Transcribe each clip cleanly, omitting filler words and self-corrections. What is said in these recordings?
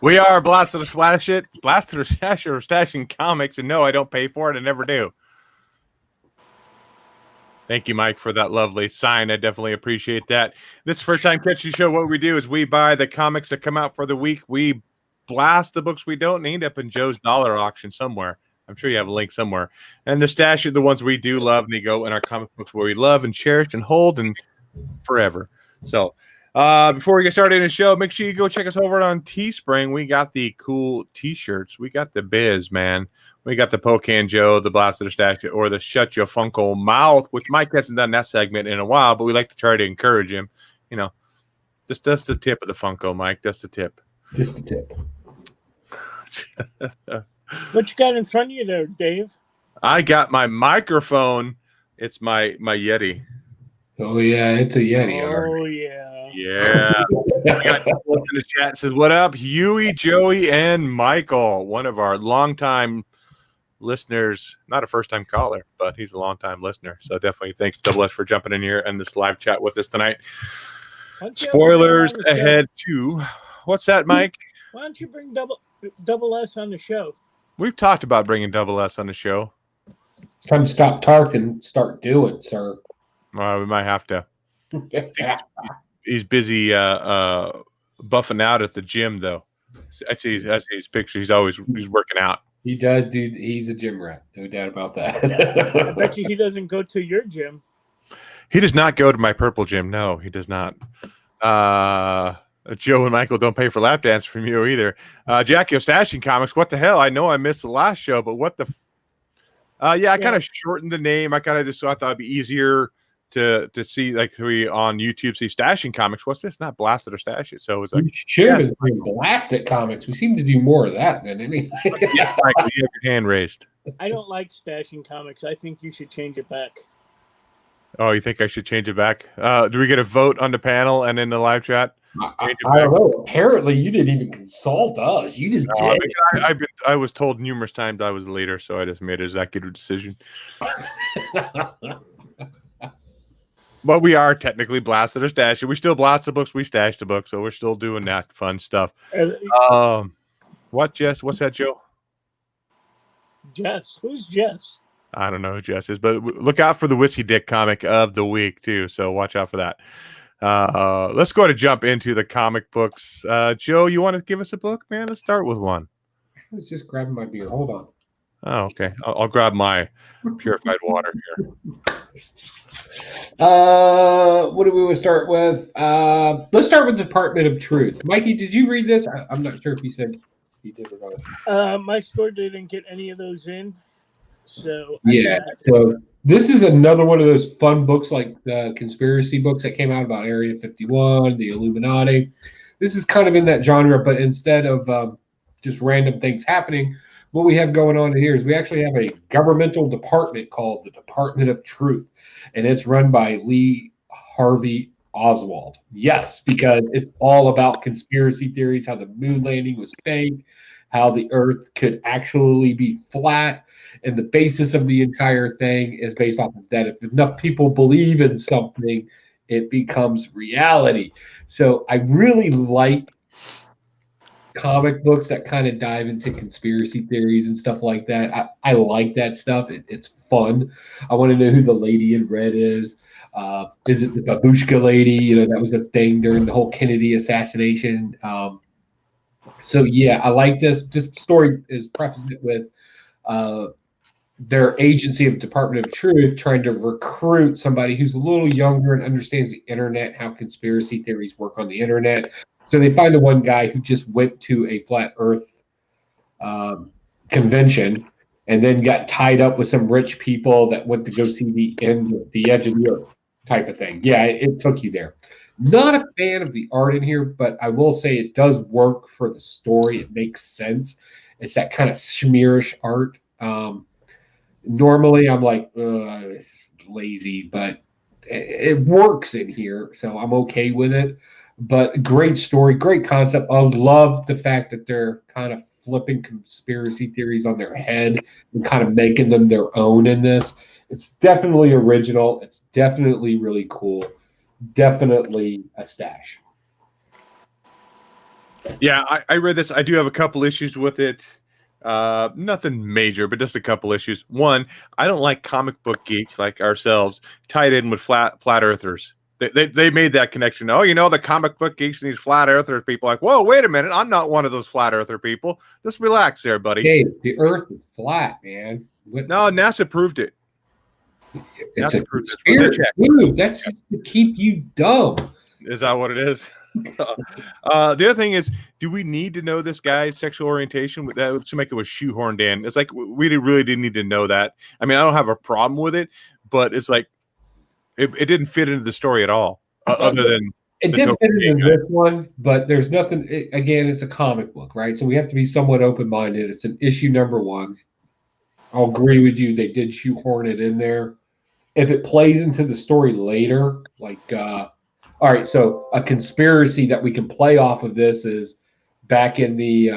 We are Blasted or Slash It, Blasted or Stash It, or Stashing Comics, and no, I don't pay for it. I never do. Thank you, Mike, for that lovely sign. I definitely appreciate that. This first time catching the show, what we do is we buy the comics that come out for the week. We blast the books we don't need up in Joe's dollar auction somewhere. I'm sure you have a link somewhere. And the stash are the ones we do love, and they go in our comic books where we love and cherish and hold and forever. So before we get started in the show, make sure you go check us over on Teespring. We got the cool t-shirts. We got the biz, man. We got the Pocan Joe, the Blasted or Stash It, or the Shut Your Funko Mouth, which Mike hasn't done that segment in a while, but we like to try to encourage him. You know, just the tip of the Funko, Mike. Just the tip. Just the tip. What you got in front of you there, Dave? I got my microphone. It's my Yeti. Oh, yeah, it's a Yeti. Oh, yeah. Yeah. I got people in the chat says, what up, Huey, Joey, and Michael, one of our longtime listeners, not a first-time caller, but he's a long-time listener. So definitely thanks, Double S, for jumping in here and this live chat with us tonight. Spoilers ahead too. What's that, Mike? Why don't you bring Double S on the show? We've talked about bringing Double S on the show. It's time to stop talking and start doing, sir. We might have to. He's busy buffing out at the gym, though. I see his picture. He's working out. He does do. He's a gym rat, no doubt about that. I bet you he doesn't go to your gym. He does not go to my purple gym. No, he does not. Joe and Michael don't pay for lap dance from you either. Jackie Stashing Comics. What the hell? I know I missed the last show, but what the? I kind of shortened the name. I kind of just thought that would be easier to see, like, we on YouTube see Stashing Comics. What's this? Not Blasted or Stash It. So it was like, you should have been Blasted Comics. We seem to do more of that than anything. Yeah, Michael, you have your hand raised. I don't like Stashing Comics. I think you should change it back. Oh, you think I should change it back? Do we get a vote on the panel and in the live chat? I don't know. Apparently, you didn't even consult us. You just did. I was told numerous times I was the leader, so I just made an executive decision. But we are technically Blasted or Stash It. We still blast the books. We stash the books, so we're still doing that fun stuff. What, Jess? What's that, Joe? Jess. Who's Jess? I don't know who Jess is, but look out for the Whiskey Dick comic of the week, too, so watch out for that. Let's go ahead and jump into the comic books. Joe, you want to give us a book, man? Let's start with one. I was just grabbing my beer. Hold on. Oh, okay. I'll grab my purified water here. What do we want to start with? Let's start with Department of Truth. Mikey, did you read this? I'm not sure if you said you did or not. My store didn't get any of those in. So so this is another one of those fun books, like the conspiracy books that came out about Area 51, the Illuminati. This is kind of in that genre, but instead of just random things happening, what we have going on here is we actually have a governmental department called the Department of Truth, and it's run by Lee Harvey Oswald. Yes, because it's all about conspiracy theories, how the moon landing was fake, how the Earth could actually be flat, and the basis of the entire thing is based off of that. If enough people believe in something, it becomes reality. So I really like comic books that kind of dive into conspiracy theories and stuff like that. I like that stuff. It's fun. I want to know who the lady in red is. Is it the babushka lady? You know, that was a thing during the whole Kennedy assassination. So yeah, I like this. This story is prefaced with their agency of Department of Truth trying to recruit somebody who's a little younger and understands the internet, how conspiracy theories work on the internet. So they find the one guy who just went to a flat Earth convention and then got tied up with some rich people that went to go see the edge of the earth type of thing. Yeah, it took you there. Not a fan of the art in here, but I will say it does work for the story. It makes sense. It's that kind of schmearish art. Normally, I'm like, it's lazy, but it works in here, so I'm okay with it. But great story, great concept. I love the fact that they're kind of flipping conspiracy theories on their head and kind of making them their own in this. It's definitely original. It's definitely really cool. Definitely a stash. Yeah, I read this. I do have a couple issues with it. Nothing major, but just a couple issues. One, I don't like comic book geeks like ourselves tied in with flat earthers. They made that connection. Oh, the comic book geeks and these flat earther people. Like, whoa, wait a minute, I'm not one of those flat earther people. Just relax there, buddy. Hey, the Earth is flat, man. No, NASA proved it. It's a conspiracy. Dude, that's just to keep you dumb. Is that what it is? The other thing is, do we need to know this guy's sexual orientation? That would make it was shoehorned in. It's like we really didn't need to know that. I mean, I don't have a problem with it, but it's like it didn't fit into the story at all. Other than it did fit into this one, but there's nothing. Again, it's a comic book, right? So we have to be somewhat open-minded. It's an issue number 1. I'll agree with you. They did shoehorn it in there. If it plays into the story later, like. All right, so a conspiracy that we can play off of this is back in the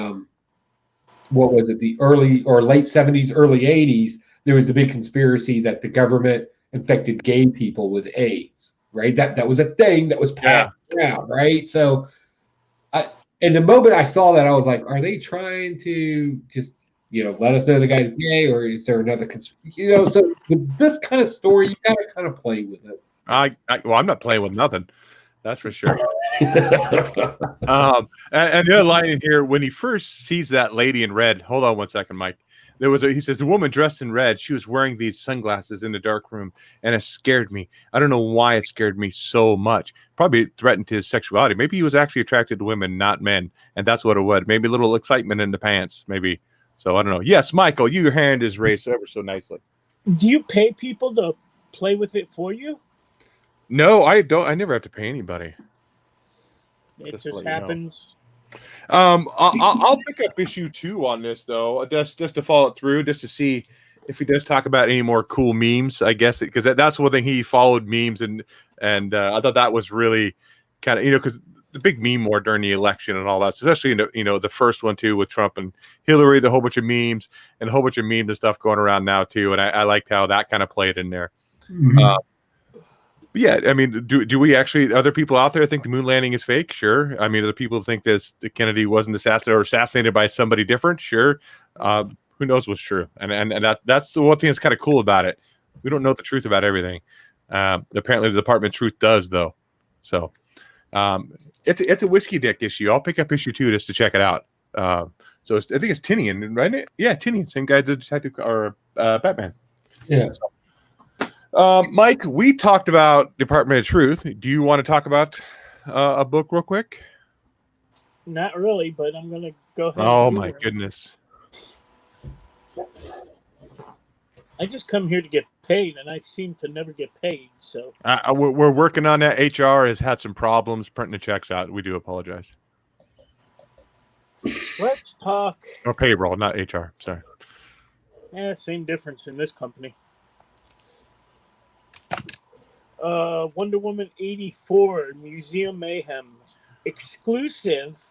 what was it, the early or late 70s, early 80s, there was the big conspiracy that the government infected gay people with AIDS, right? That was a thing that was passed around, right? So and the moment I saw that, I was like, are they trying to just, let us know the guy's gay, or is there another conspiracy? So with this kind of story, you got to kind of play with it. Well, I'm not playing with nothing. That's for sure. And the other line in here, when he first sees that lady in red, hold on one second, Mike. He says, the woman dressed in red, she was wearing these sunglasses in the dark room, and it scared me. I don't know why it scared me so much. Probably threatened his sexuality. Maybe he was actually attracted to women, not men, and that's what it was. Maybe a little excitement in the pants, maybe. So I don't know. Yes, Michael, your hand is raised ever so nicely. Do you pay people to play with it for you? No, I don't. I never have to pay anybody. It just happens. I'll pick up issue 2 on this though, just to follow it through, just to see if he does talk about any more cool memes. I guess because that's one thing, he followed memes, and I thought that was really kind of because the big meme war during the election and all that, especially in the first one too with Trump and Hillary, the whole bunch of memes and a whole bunch of memes and stuff going around now too, and I liked how that kind of played in there. Mm-hmm. Yeah, I mean, do we actually? Other people out there think the moon landing is fake? Sure. I mean, other people think that Kennedy wasn't assassinated by somebody different? Sure. Who knows what's true? And that's the one thing that's kind of cool about it. We don't know the truth about everything. Apparently, the Department of Truth does, though. So it's a whiskey dick issue. I'll pick up issue 2 just to check it out. So I think it's Tinian, right? Yeah, Tinian, same guy as the detective or Batman. Yeah. So, Mike, we talked about Department of Truth. Do you want to talk about a book real quick? Not really, but I'm going to go ahead. Oh, my goodness. I just come here to get paid, and I seem to never get paid. So we're working on that. HR has had some problems printing the checks out. We do apologize. Let's talk. Or payroll, not HR. Sorry. Yeah, same difference in this company. Wonder Woman 84 Museum Mayhem exclusive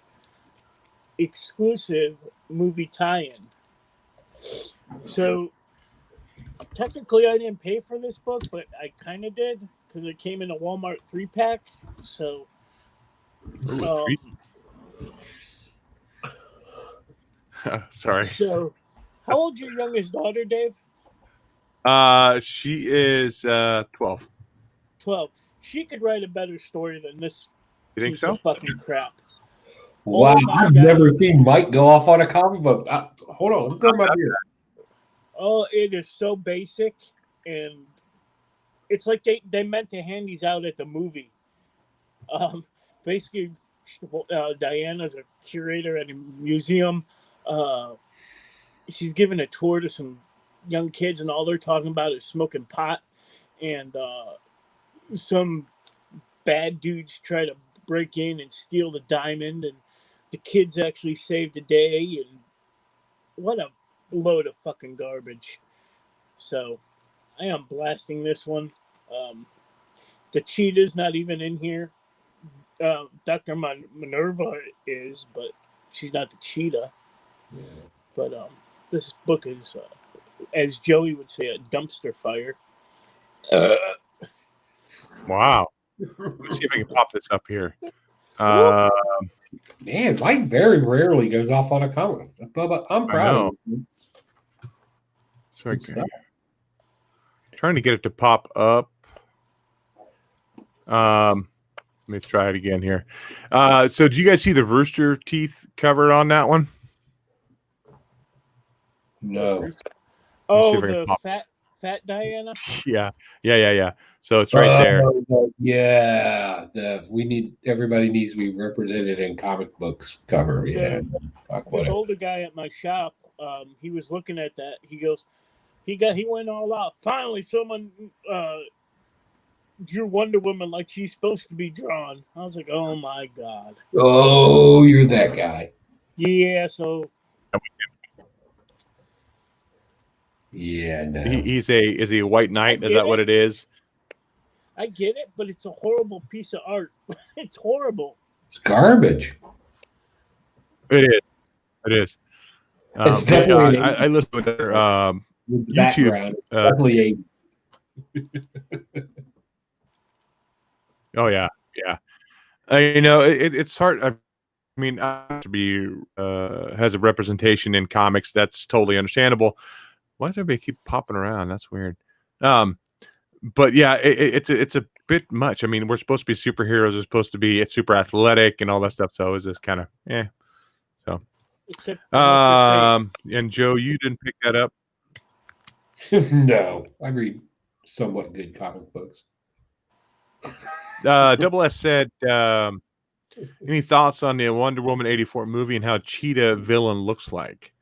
movie tie-in. So technically I didn't pay for this book, but I kind of did because it came in a Walmart 3-pack. So sorry. So how old's your youngest daughter, Dave? She is 12. 12. She could write a better story than this. You think so? Of fucking crap. Wow, I've never seen Mike go off on a comic book. Hold on, let me grab my beer. Oh, it is so basic, and it's like they meant to hand these out at the movie. Basically, Diana's a curator at a museum. Uh, she's giving a tour to some young kids, and all they're talking about is smoking pot. And some bad dudes try to break in and steal the diamond, and the kids actually save the day. And what a load of fucking garbage. So I am blasting this one. The cheetah's not even in here. Dr. Minerva is, but she's not the cheetah. But this book is, as Joey would say, a dumpster fire. Wow. Let me see if I can pop this up here. Man, Mike very rarely goes off on a comic. But I'm proud of him. So okay. Trying to get it to pop up. Let me try it again here. So did you guys see the Rooster Teeth cover on that one? No. Oh, the fat Diana? Yeah. So it's right there. Yeah. Everybody needs to be represented in comic books cover. Yeah. This older guy at my shop, he was looking at that. He goes, he went all out. Finally, someone drew Wonder Woman like she's supposed to be drawn. I was like, oh my God. Oh, you're that guy. Yeah, so. Yeah, no. Is he a white knight? Is that what it is? I get it, but it's a horrible piece of art. It's horrible. It's garbage. It is. It's definitely. I listened to their YouTube. Definitely 80s. Oh yeah. It's hard. I mean, to be has a representation in comics. That's totally understandable. Why does everybody keep popping around? That's weird. But yeah, it's a bit much. I mean, we're supposed to be superheroes. We're supposed to be super athletic and all that stuff. So is this kind of So. And Joe, you didn't pick that up. No, I read somewhat good comic books. Double S said, any thoughts on the Wonder Woman 84 movie and how Cheetah villain looks like?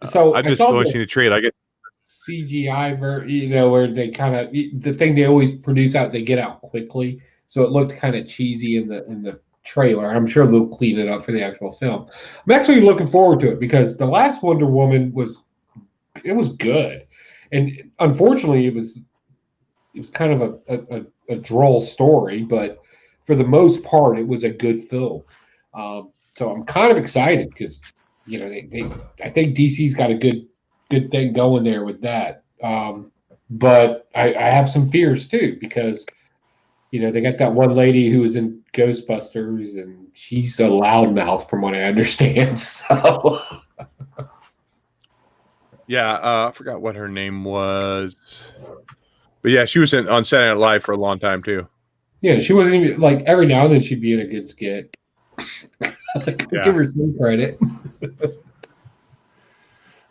So I just only seen the trailer. I get CGI, where they kind of the thing they always produce out, they get out quickly, so it looked kind of cheesy in the trailer. I'm sure they'll clean it up for the actual film. I'm actually looking forward to it because the last Wonder Woman was good, and unfortunately, it was kind of a droll story, but for the most part, it was a good film. So I'm kind of excited because I think DC's got a good thing going there with that. But I have some fears too because they got that one lady who was in Ghostbusters and she's a loudmouth from what I understand. So yeah, I forgot what her name was. But yeah, she was on Saturday Night Live for a long time too. Yeah, she wasn't even like every now and then she'd be in a good skit. Give her some credit.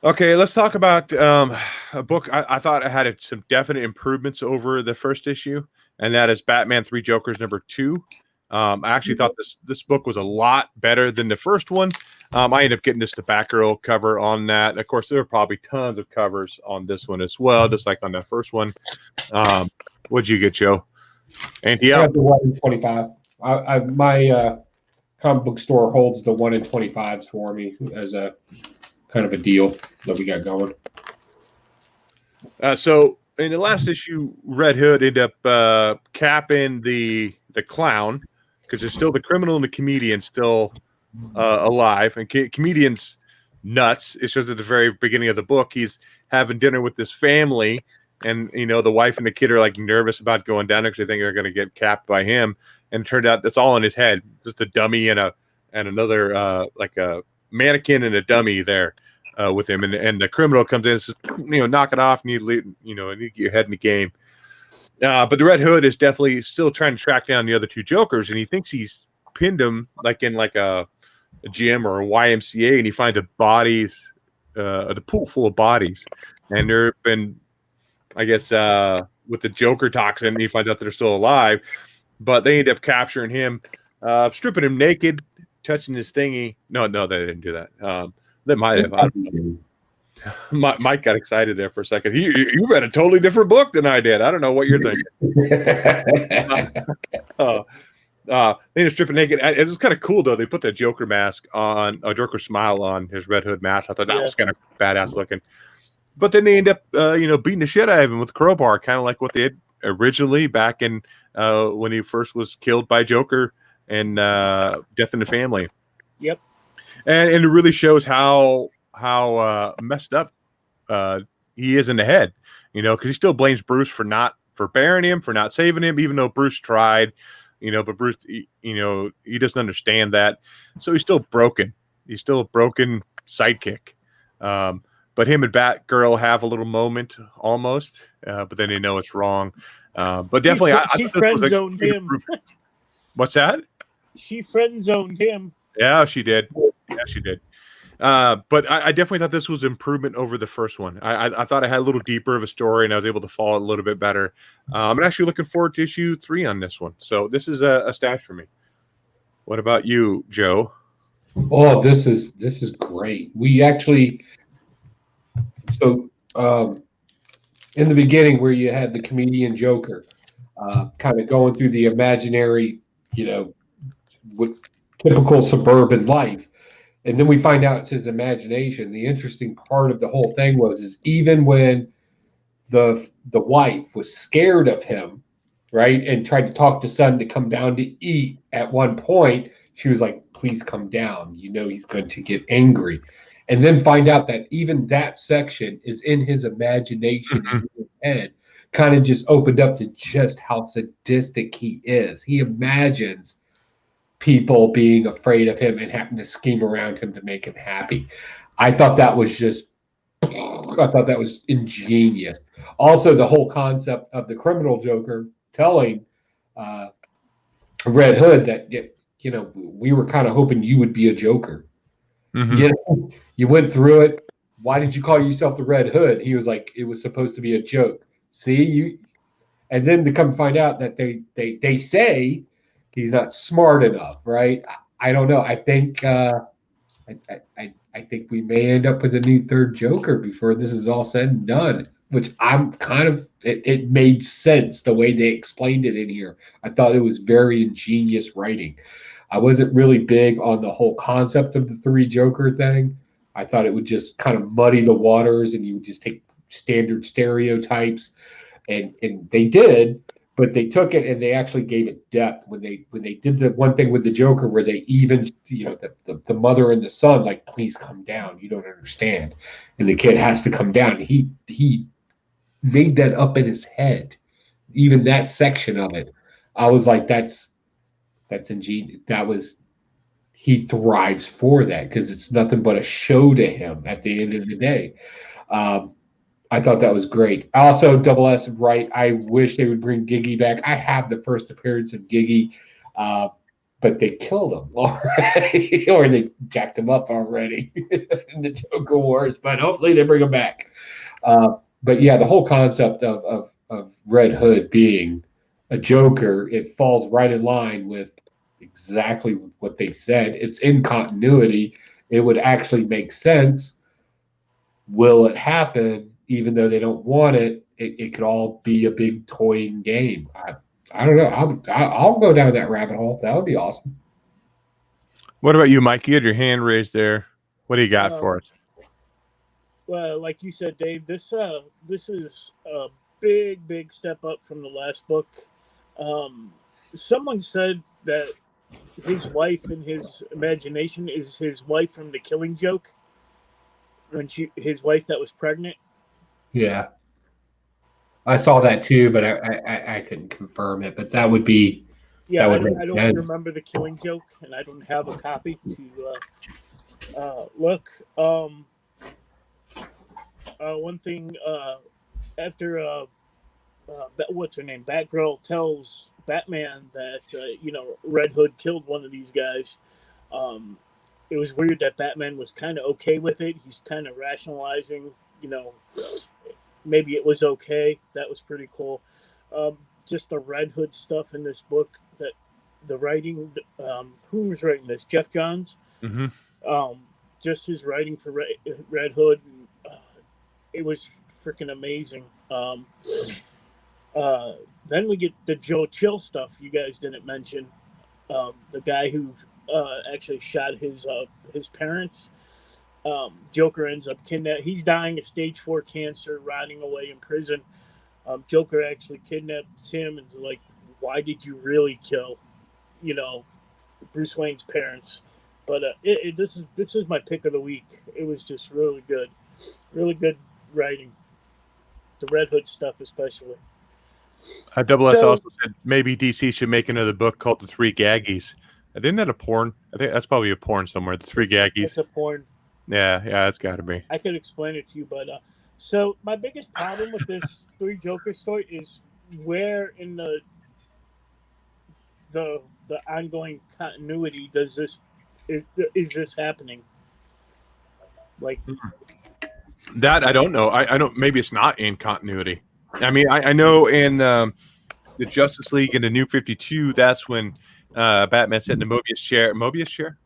Okay, let's talk about a book I thought it had some definite improvements over the first issue, and that is Batman 3 Jokers #2. I actually thought this book was a lot better than the first one. I ended up getting just the Batgirl cover on that. Of course, there were probably tons of covers on this one as well, just like on that first one. What'd you get, Joe? I got the 1 in 25. My comic book store holds the 1 in 25s for me as a kind of a deal that we got going. So in the last issue, Red Hood ended up capping the clown because there's still the criminal and the comedian still alive, and comedian's nuts. It's just at the very beginning of the book, he's having dinner with this family, and the wife and the kid are like nervous about going down because they think they're going to get capped by him, and it turned out that's all in his head, just a dummy and another like a mannequin and a dummy there with him, and the criminal comes in and says, knock it off, you need to get your head in the game. But the Red Hood is definitely still trying to track down the other two Jokers, and he thinks he's pinned them like in like a gym or a YMCA, and he finds the bodies the pool full of bodies, and there have been, I guess, with the Joker toxin, he finds out they're still alive, but they end up capturing him, stripping him naked, touching his thingy. No, they didn't do that. They might have. Mike got excited there for a second. You read a totally different book than I did. I don't know what you're thinking. They just stripping naked. It was kind of cool though. They put the Joker mask on, a Joker smile on his Red Hood mask. I thought that was kind of badass looking. But then they end up, beating the shit out of him with a crowbar, kind of like what they had originally back in when he first was killed by Joker and Death in the Family. Yep. And it really shows how messed up he is in the head, because he still blames Bruce for burying him, for not saving him, even though Bruce tried, but Bruce, he doesn't understand that. So he's still broken. He's still a broken sidekick. But him and Batgirl have a little moment almost, but then they know it's wrong. But definitely, she friend zoned him. What's that? She friend zoned him. Yeah, she did. But I definitely thought this was improvement over the first one. I thought I had a little deeper of a story, and I was able to follow it a little bit better. I'm actually looking forward to issue 3 on this one. So this is a stash for me. What about you, Joe? Oh, this is great. We actually, so in the beginning where you had the comedian Joker, kind of going through the imaginary, with typical suburban life. And then we find out it's his imagination. The interesting part of the whole thing is even when the wife was scared of him, right, and tried to talk the son to come down to eat, at one point she was like, please come down, he's going to get angry. And then find out that even that section is in his imagination, in his head, kind of just opened up to just how sadistic he is. He imagines people being afraid of him and having to scheme around him to make him happy. I thought that was ingenious. Also, the whole concept of the criminal Joker telling Red Hood that, we were kind of hoping you would be a Joker. Mm-hmm. You went through it. Why did you call yourself the Red Hood? He was like, it was supposed to be a joke. See, you, and then to come find out that they say he's not smart enough, right? I don't know. I think I think we may end up with a new third Joker before this is all said and done. Which I'm kind of it made sense the way they explained it in here. I thought it was very ingenious writing. I wasn't really big on the whole concept of the 3 Joker thing. I thought it would just kind of muddy the waters, and you would just take standard stereotypes, and they did. But they took it and they actually gave it depth when they did the one thing with the Joker where they even, the mother and the son, like, please come down. You don't understand. And the kid has to come down. He made that up in his head. Even that section of it. I was like, that's ingenious. He thrives for that because it's nothing but a show to him at the end of the day. I thought that was great. Also, Double S, right? I wish they would bring Giggy back. I have the first appearance of Giggy, but they killed him already, or they jacked him up already in the Joker Wars. But hopefully they bring him back. But yeah, the whole concept of Red Hood being a Joker, it falls right in line with exactly what they said. It's in continuity. It would actually make sense. Will it happen? Even though they don't want it, it could all be a big toying game. I don't know. I'll go down that rabbit hole. That would be awesome. What about you, Mike? You had your hand raised there. What do you got for us? Well, like you said, Dave, this is a big step up from the last book. Someone said that his wife in his imagination is his wife from The Killing Joke, when his wife that was pregnant. Yeah, I saw that too, but I couldn't confirm it. But that would be. Yeah, I don't remember The Killing Joke, and I don't have a copy to look. One thing after what's her name? Batgirl tells Batman that Red Hood killed one of these guys. it was weird that Batman was kind of okay with it. He's kind of rationalizing, maybe it was okay. That was pretty cool. Just the Red Hood stuff in this book, that the writing, who was writing this? Jeff Johns. Just his writing for Red Hood, it was freaking amazing. Then we get the Joe Chill stuff you guys didn't mention. The guy who actually shot his parents. Joker ends up kidnapped. He's dying of stage 4 cancer, rotting away in prison. Joker actually kidnaps him and is like, why did you really kill, Bruce Wayne's parents? But this is my pick of the week. It was just really good writing. The Red Hood stuff especially. Double S also said maybe DC should make another book called The Three Gaggies. Isn't that a porn? I think that's probably a porn somewhere. The Three Gaggies. It's a porn. Yeah, it's got to be. I could explain it to you, but so my biggest problem with this Three Joker story is where in the ongoing continuity does this is this happening? Like that, I don't know. I don't. Maybe it's not in continuity. I mean, I know in the Justice League in the New 52, that's when Batman sat in the Mobius chair.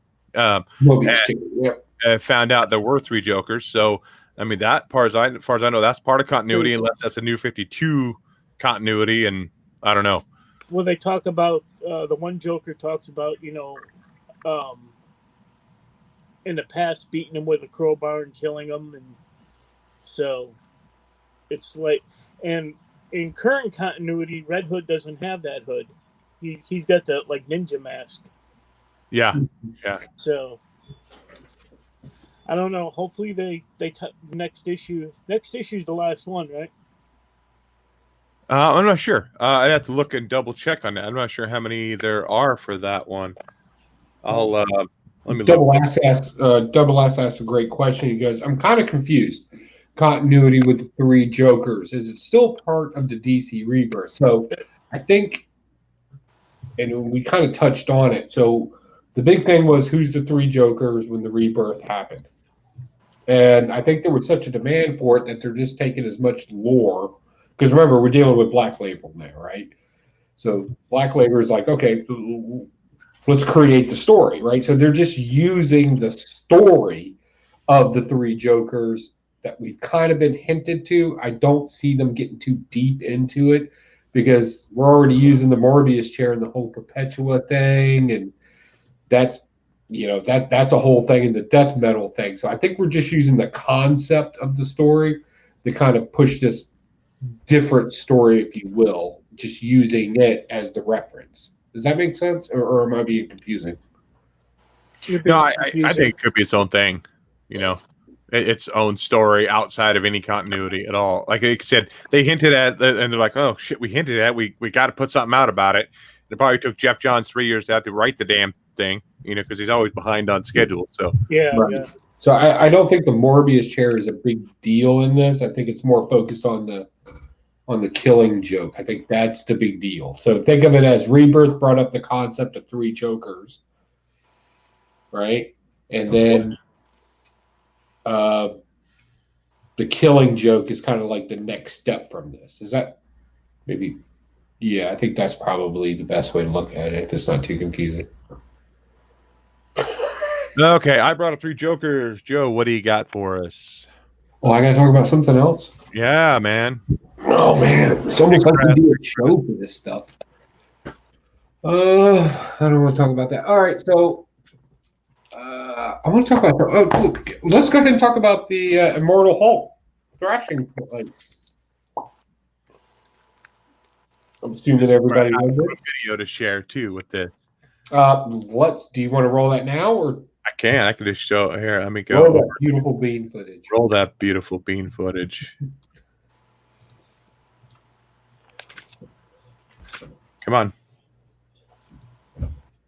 Found out there were 3 Jokers. So, I mean, that as far as I know, that's part of continuity, unless that's a New 52 continuity, and I don't know. Well, they talk about the one Joker talks about, in the past beating him with a crowbar and killing him, and so it's like, and in current continuity, Red Hood doesn't have that hood. He's got the like ninja mask. Yeah. So I don't know. Hopefully they next issue. Next issue is the last one, right? I'm not sure. I'd have to look and double check on that. I'm not sure how many there are for that one. I'll let me Double S asked a great question. He goes, I'm kind of confused. Continuity with the 3 Jokers, is it still part of the DC Rebirth? So I think, and we kind of touched on it. So the big thing was who's the 3 Jokers when the Rebirth happened. And I think there was such a demand for it that they're just taking as much lore. Because remember, we're dealing with Black Label now, right? So Black Label is like, okay, let's create the story, right? So they're just using the story of the 3 Jokers that we've kind of been hinted to. I don't see them getting too deep into it because we're already using the Morbius chair and the whole Perpetua thing, and that's that's a whole thing in the death metal thing. So I think we're just using the concept of the story to kind of push this different story, if you will, just using it as the reference. Does that make sense, or am I being confusing? No, I think it could be its own thing. Its own story outside of any continuity at all. Like I said, they hinted at, and they're like, "Oh shit, we hinted at. We got to put something out about it." It probably took Jeff Johns 3 years to have to write the damn thing, because he's always behind on schedule. So yeah. So I don't think the Morbius chair is a big deal in this. I think it's more focused on the Killing Joke. I think that's the big deal. So think of it as Rebirth brought up the concept of 3 Jokers, right? And then the Killing Joke is kind of like the next step from this. Is that maybe? Yeah, I think that's probably the best way to look at it if it's not too confusing. Okay, I brought up 3 Jokers. Joe, what do you got for us? Oh, I got to talk about something else. Yeah, man. Oh man, it's almost like we do a show for this stuff. I don't want to talk about that. All right, so I want to talk about. Look, let's go ahead and talk about the Immortal Hulk thrashing place. I'm assuming everybody knows it. Video to share too with this. What do you want to roll that now, or I can? I can just show here. Let me go. Roll that beautiful bean footage. Roll that beautiful bean footage. Come on.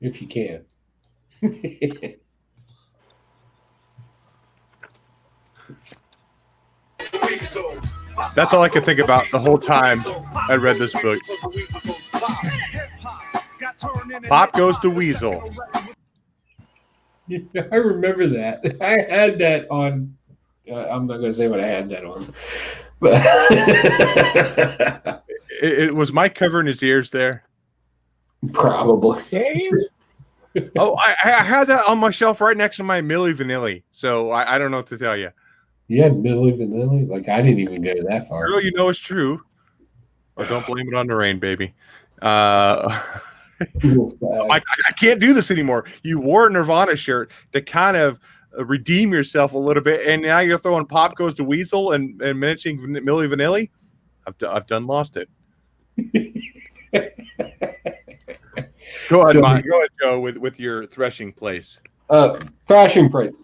If you can. That's all I could think about the whole time I read this book. Pop goes the weasel. I remember that. I had that on. I'm not going to say what I had that on, but It was Mike covering his ears there. probably. Dave? Oh, I had that on my shelf right next to my Milli Vanilli. So I don't know what to tell you. You had Milli Vanilli? Like, I didn't even go that far. Girl, you know it's true. Or don't blame it on the rain, baby. I can't do this anymore. You wore a Nirvana shirt to kind of redeem yourself a little bit, and now you're throwing Pop Goes to Weasel and mentioning Milli Vanilli. I've done lost it. Go ahead, Mike. Go ahead, Joe, with your threshing place. Thrashing place.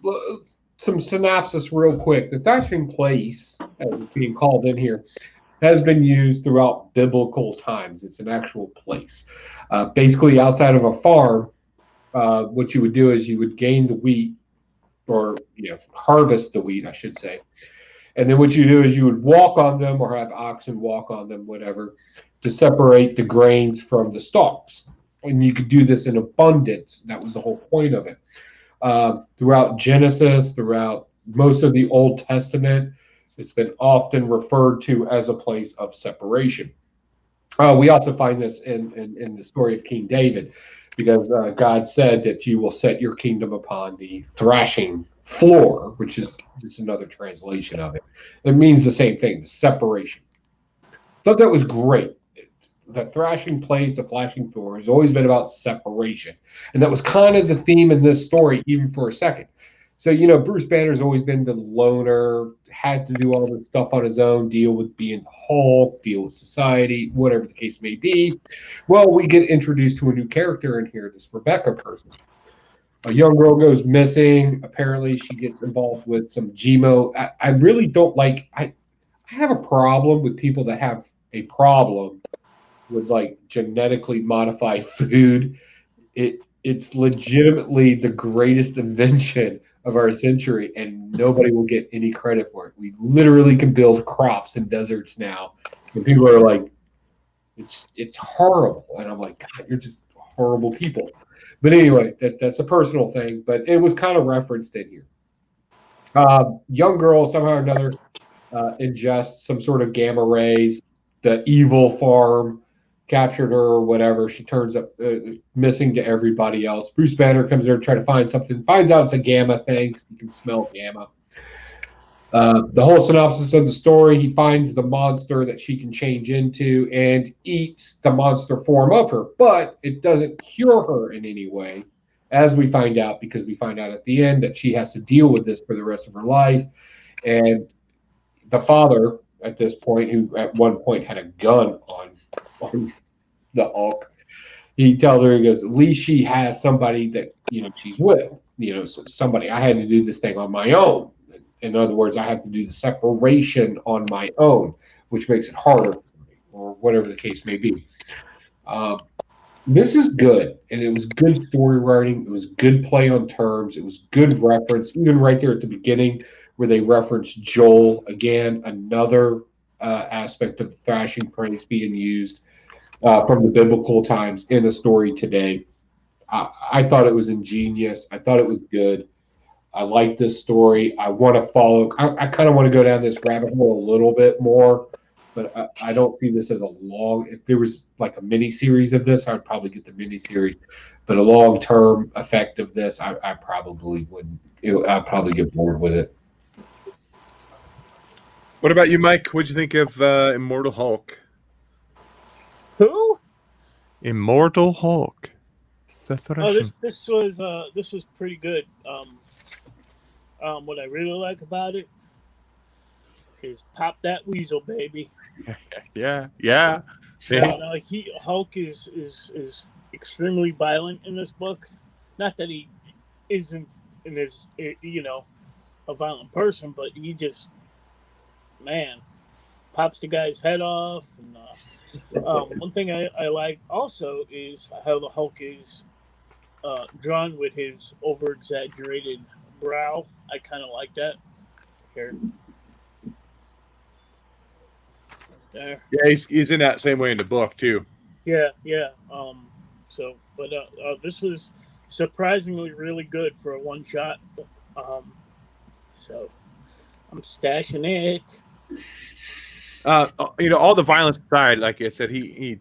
Some synopsis real quick. The thrashing place, as it's being called in here, has been used throughout biblical times. It's an actual place. Basically, outside of a farm, what you would do is you would gain the wheat, or harvest the wheat, I should say. And then what you do is you would walk on them, or have oxen walk on them, whatever, to separate the grains from the stalks. And you could do this in abundance. That was the whole point of it. Throughout Genesis, throughout most of the Old Testament, it's been often referred to as a place of separation. We also find this in the story of King David, because God said that you will set your kingdom upon the thrashing floor, which is just another translation of it. It means the same thing, the separation. Thought that was great. The thrashing place, the flashing floor, has always been about separation. And that was kind of the theme in this story, even for a second. So, Bruce Banner's always been the loner, has to do all this stuff on his own, deal with being the Hulk, deal with society, whatever the case may be. Well, we get introduced to a new character in here, this Rebecca person. A young girl goes missing. Apparently, she gets involved with some GMO. I really don't like. I have a problem with people that have a problem with like genetically modified food. It's legitimately the greatest invention of our century, and nobody will get any credit for it. We literally can build crops in deserts now, and people are like, it's horrible, and I'm like, God, you're just horrible people. But anyway, that's a personal thing, but it was kind of referenced in here. Young girl somehow or another ingests some sort of gamma rays. The evil farm captured her or whatever. She turns up missing to everybody else. Bruce Banner comes there to try to find something, finds out it's a gamma thing. You can smell gamma. The whole synopsis of the story, he finds the monster that she can change into and eats the monster form of her, but it doesn't cure her in any way, as we find out, because we find out at the end that she has to deal with this for the rest of her life. And the father, at this point, who at one point had a gun on the Hulk, he tells her, he goes, at least she has somebody that she's with, somebody. I had to do this thing on my own. In other words, I have to do the separation on my own, which makes it harder for me, or whatever the case may be. This is good, and it was good story writing. It was good play on terms. It was good reference, even right there at the beginning where they reference Joel. Again, another aspect of the thrashing praise being used from the biblical times in a story today. I thought it was ingenious. I thought it was good. I like this story. I want to follow. I kind of want to go down this rabbit hole a little bit more, but I don't see this as a long. If there was like a mini series of this, I would probably get the mini series. But a long term effect of this, I probably wouldn't. I'd probably get bored with it. What about you, Mike? What'd you think of Immortal Hulk? Who? Immortal Hulk. Oh, this was pretty good. What I really like about it is pop that weasel, baby. Yeah. Hulk is extremely violent in this book. Not that he isn't in his a violent person, but he just pops the guy's head off. And one thing I like also is how the Hulk is drawn with his over exaggerated brow. I kind of like that. Here. There. Yeah, he's in that same way in the book too. Yeah. This surprisingly really good for a one shot. So I'm stashing it. All the violence aside, like I said, he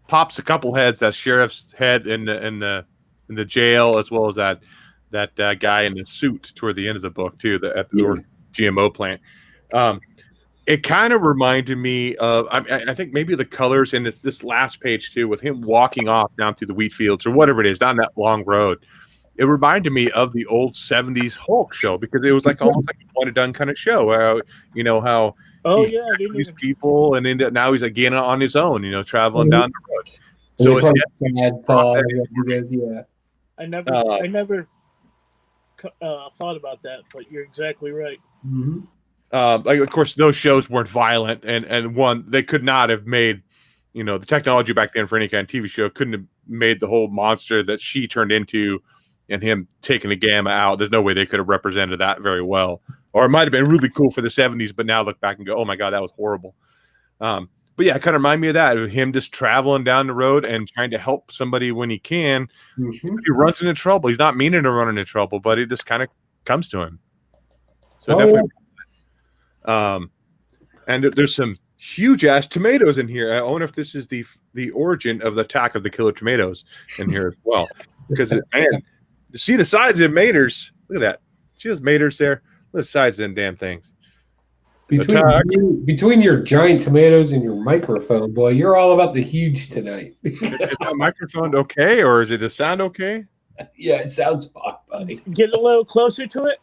pops a couple heads. That sheriff's head in the jail, as well as that guy in the suit toward the end of the book too, at the GMO plant. It kind of reminded me of I think maybe the colors in this last page too, with him walking off down through the wheat fields or whatever it is down that long road. It reminded me of the old '70s Hulk show, because it was like almost like a one and done kind of show. How Oh he yeah, I didn't these even. people, and then now he's again on his own, traveling down the road. So So sad song. Yeah. I never thought about that, but you're exactly right. Mm-hmm. Like, of course, those shows weren't violent, and one, they could not have made, the technology back then for any kind of TV show couldn't have made the whole monster that she turned into, and him taking the gamma out. There's no way they could have represented that very well. Or it might have been really cool for the '70s, but now look back and go, oh my God, that was horrible. But yeah, it kind of reminded me of that, of him just traveling down the road and trying to help somebody when he can. Mm-hmm. He runs into trouble. He's not meaning to run into trouble, but it just kind of comes to him. So definitely. And there's some huge ass tomatoes in here. I wonder if this is the origin of the attack of the killer tomatoes in here as well. Because man, see the size of the maters. Look at that. See those maters there? Look at the size of them damn things. Between your giant tomatoes and your microphone, boy, you're all about the huge tonight. Is my microphone okay, or is it the sound okay? Yeah, it sounds fine, buddy. Get a little closer to it.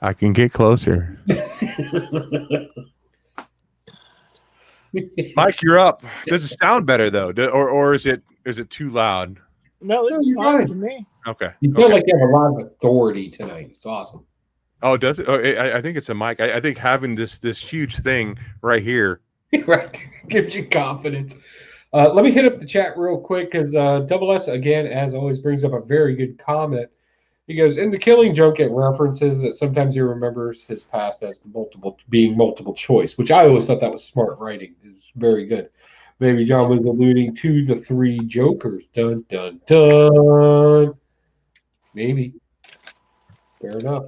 I can get closer. Mike, you're up. Does it sound better though, or is it too loud? No, it's fine to me. Okay. You feel like you have a lot of authority tonight. It's awesome. Oh, does it? Oh, I think it's a mic. I think having this huge thing right here right gives you confidence. Let me hit up the chat real quick, because Double S, again, as always, brings up a very good comment. He goes, in The Killing Joke, it references that sometimes he remembers his past as multiple choice, which I always thought that was smart writing. It was very good. Maybe John was alluding to the three Jokers. Dun, dun, dun. Maybe. Fair enough.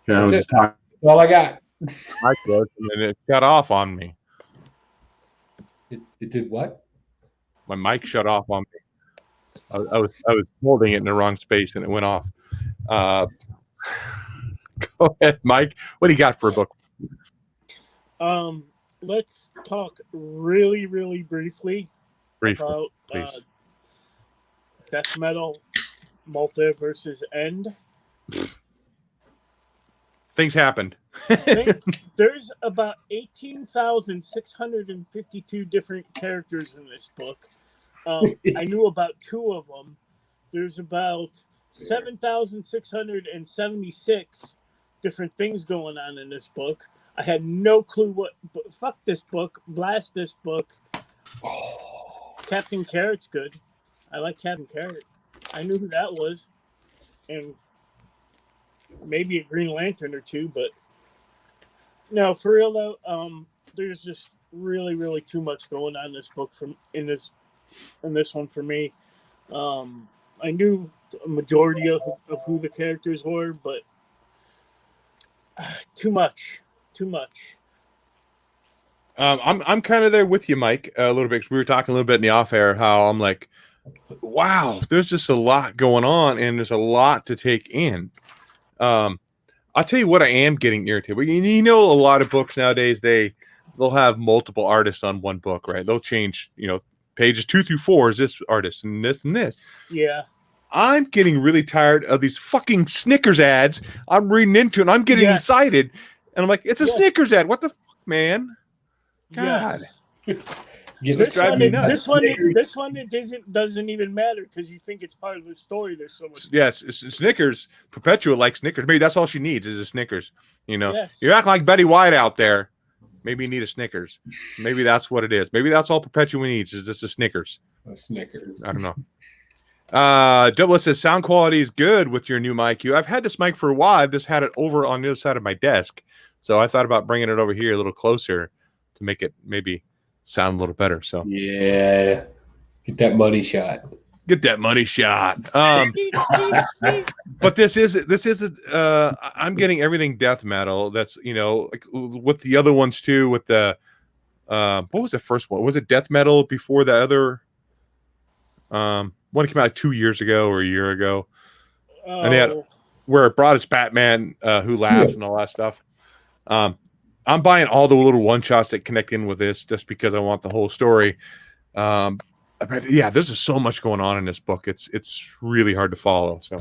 Yeah, I was just talking. That's all I got. I was, and then it cut off on me. It did what? My mic shut off on me. I was holding it in the wrong space and it went off. Go ahead, Mike. What do you got for a book? Let's talk really, really briefly about please. Death Metal Multiverse's End. Things happened. There's about 18,652 different characters in this book. I knew about 2 of them. There's about 7,676 different things going on in this book. I had no clue what. Fuck this book. Blast this book. Captain Carrot's good. I like Captain Carrot. I knew who that was. And maybe a Green Lantern or 2, but no, for real though, there's just really, really too much going on in this book in this one for me. I knew a majority of who the characters were, but too much. I'm kind of there with you, Mike, a little bit. 'Cause we were talking a little bit in the off air how I'm like, wow, there's just a lot going on and there's a lot to take in. I'll tell you what I am getting irritated with. A lot of books nowadays, they'll have multiple artists on one book, right? They'll change, pages 2 through 4 is this artist and this and this. Yeah. I'm getting really tired of these fucking Snickers ads. I'm reading into it and I'm getting excited. And I'm like, it's a Snickers ad. What the fuck, man? God. Yes. This one it doesn't even matter because you think it's part of the story. There's so much. Yes, Snickers. Perpetua likes Snickers. Maybe that's all she needs is a Snickers. Yes. You're acting like Betty White out there. Maybe you need a Snickers. Maybe that's what it is. Maybe that's all Perpetua needs is just a Snickers. A Snickers. I don't know. Double says sound quality is good with your new mic. I've had this mic for a while. I've just had it over on the other side of my desk, so I thought about bringing it over here a little closer to make it maybe sound a little better. So yeah, Get that money shot. Get that money shot. But this is I'm getting everything death metal. That's like with the other ones too. With the what was the first one? Was it death metal before the other? One came out like 2 years ago or a year ago, and they had where it brought us Batman, Who Laughs, and all that stuff. I'm buying all the little one shots that connect in with this just because I want the whole story. Yeah, there's just so much going on in this book. It's really hard to follow. So,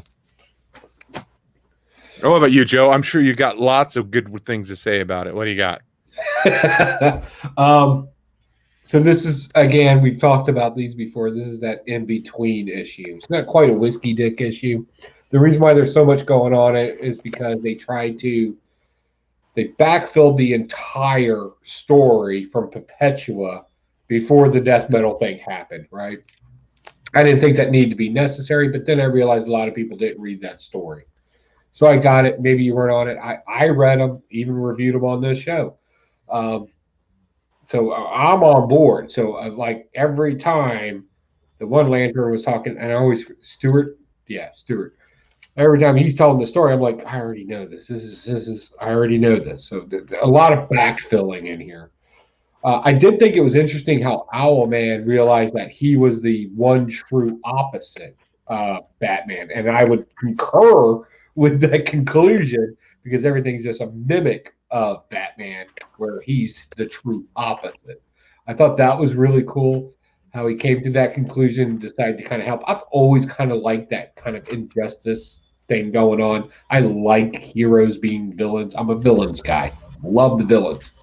what about you, Joe? I'm sure you got lots of good things to say about it. What do you got? So this is, again, we've talked about these before. This is that in-between issue. It's not quite a whiskey dick issue. The reason why there's so much going on it is because they backfilled the entire story from Perpetua before the death metal thing happened, right? I didn't think that needed to be necessary, but then I realized a lot of people didn't read that story. So I got it. Maybe you weren't on it. I read them, even reviewed them on this show. So I'm on board. So like every time the one Lantern was talking, and I always Stewart. Every time he's telling the story, I'm like, I already know this. I already know this. So a lot of backfilling in here. I did think it was interesting how Owlman realized that he was the one true opposite Batman, and I would concur with that conclusion because everything's just a mimic of Batman, where he's the true opposite. I thought that was really cool how he came to that conclusion and decided to kind of help. I've always kind of liked that kind of injustice thing going on. I like heroes being villains. I'm a villains guy. Love the villains.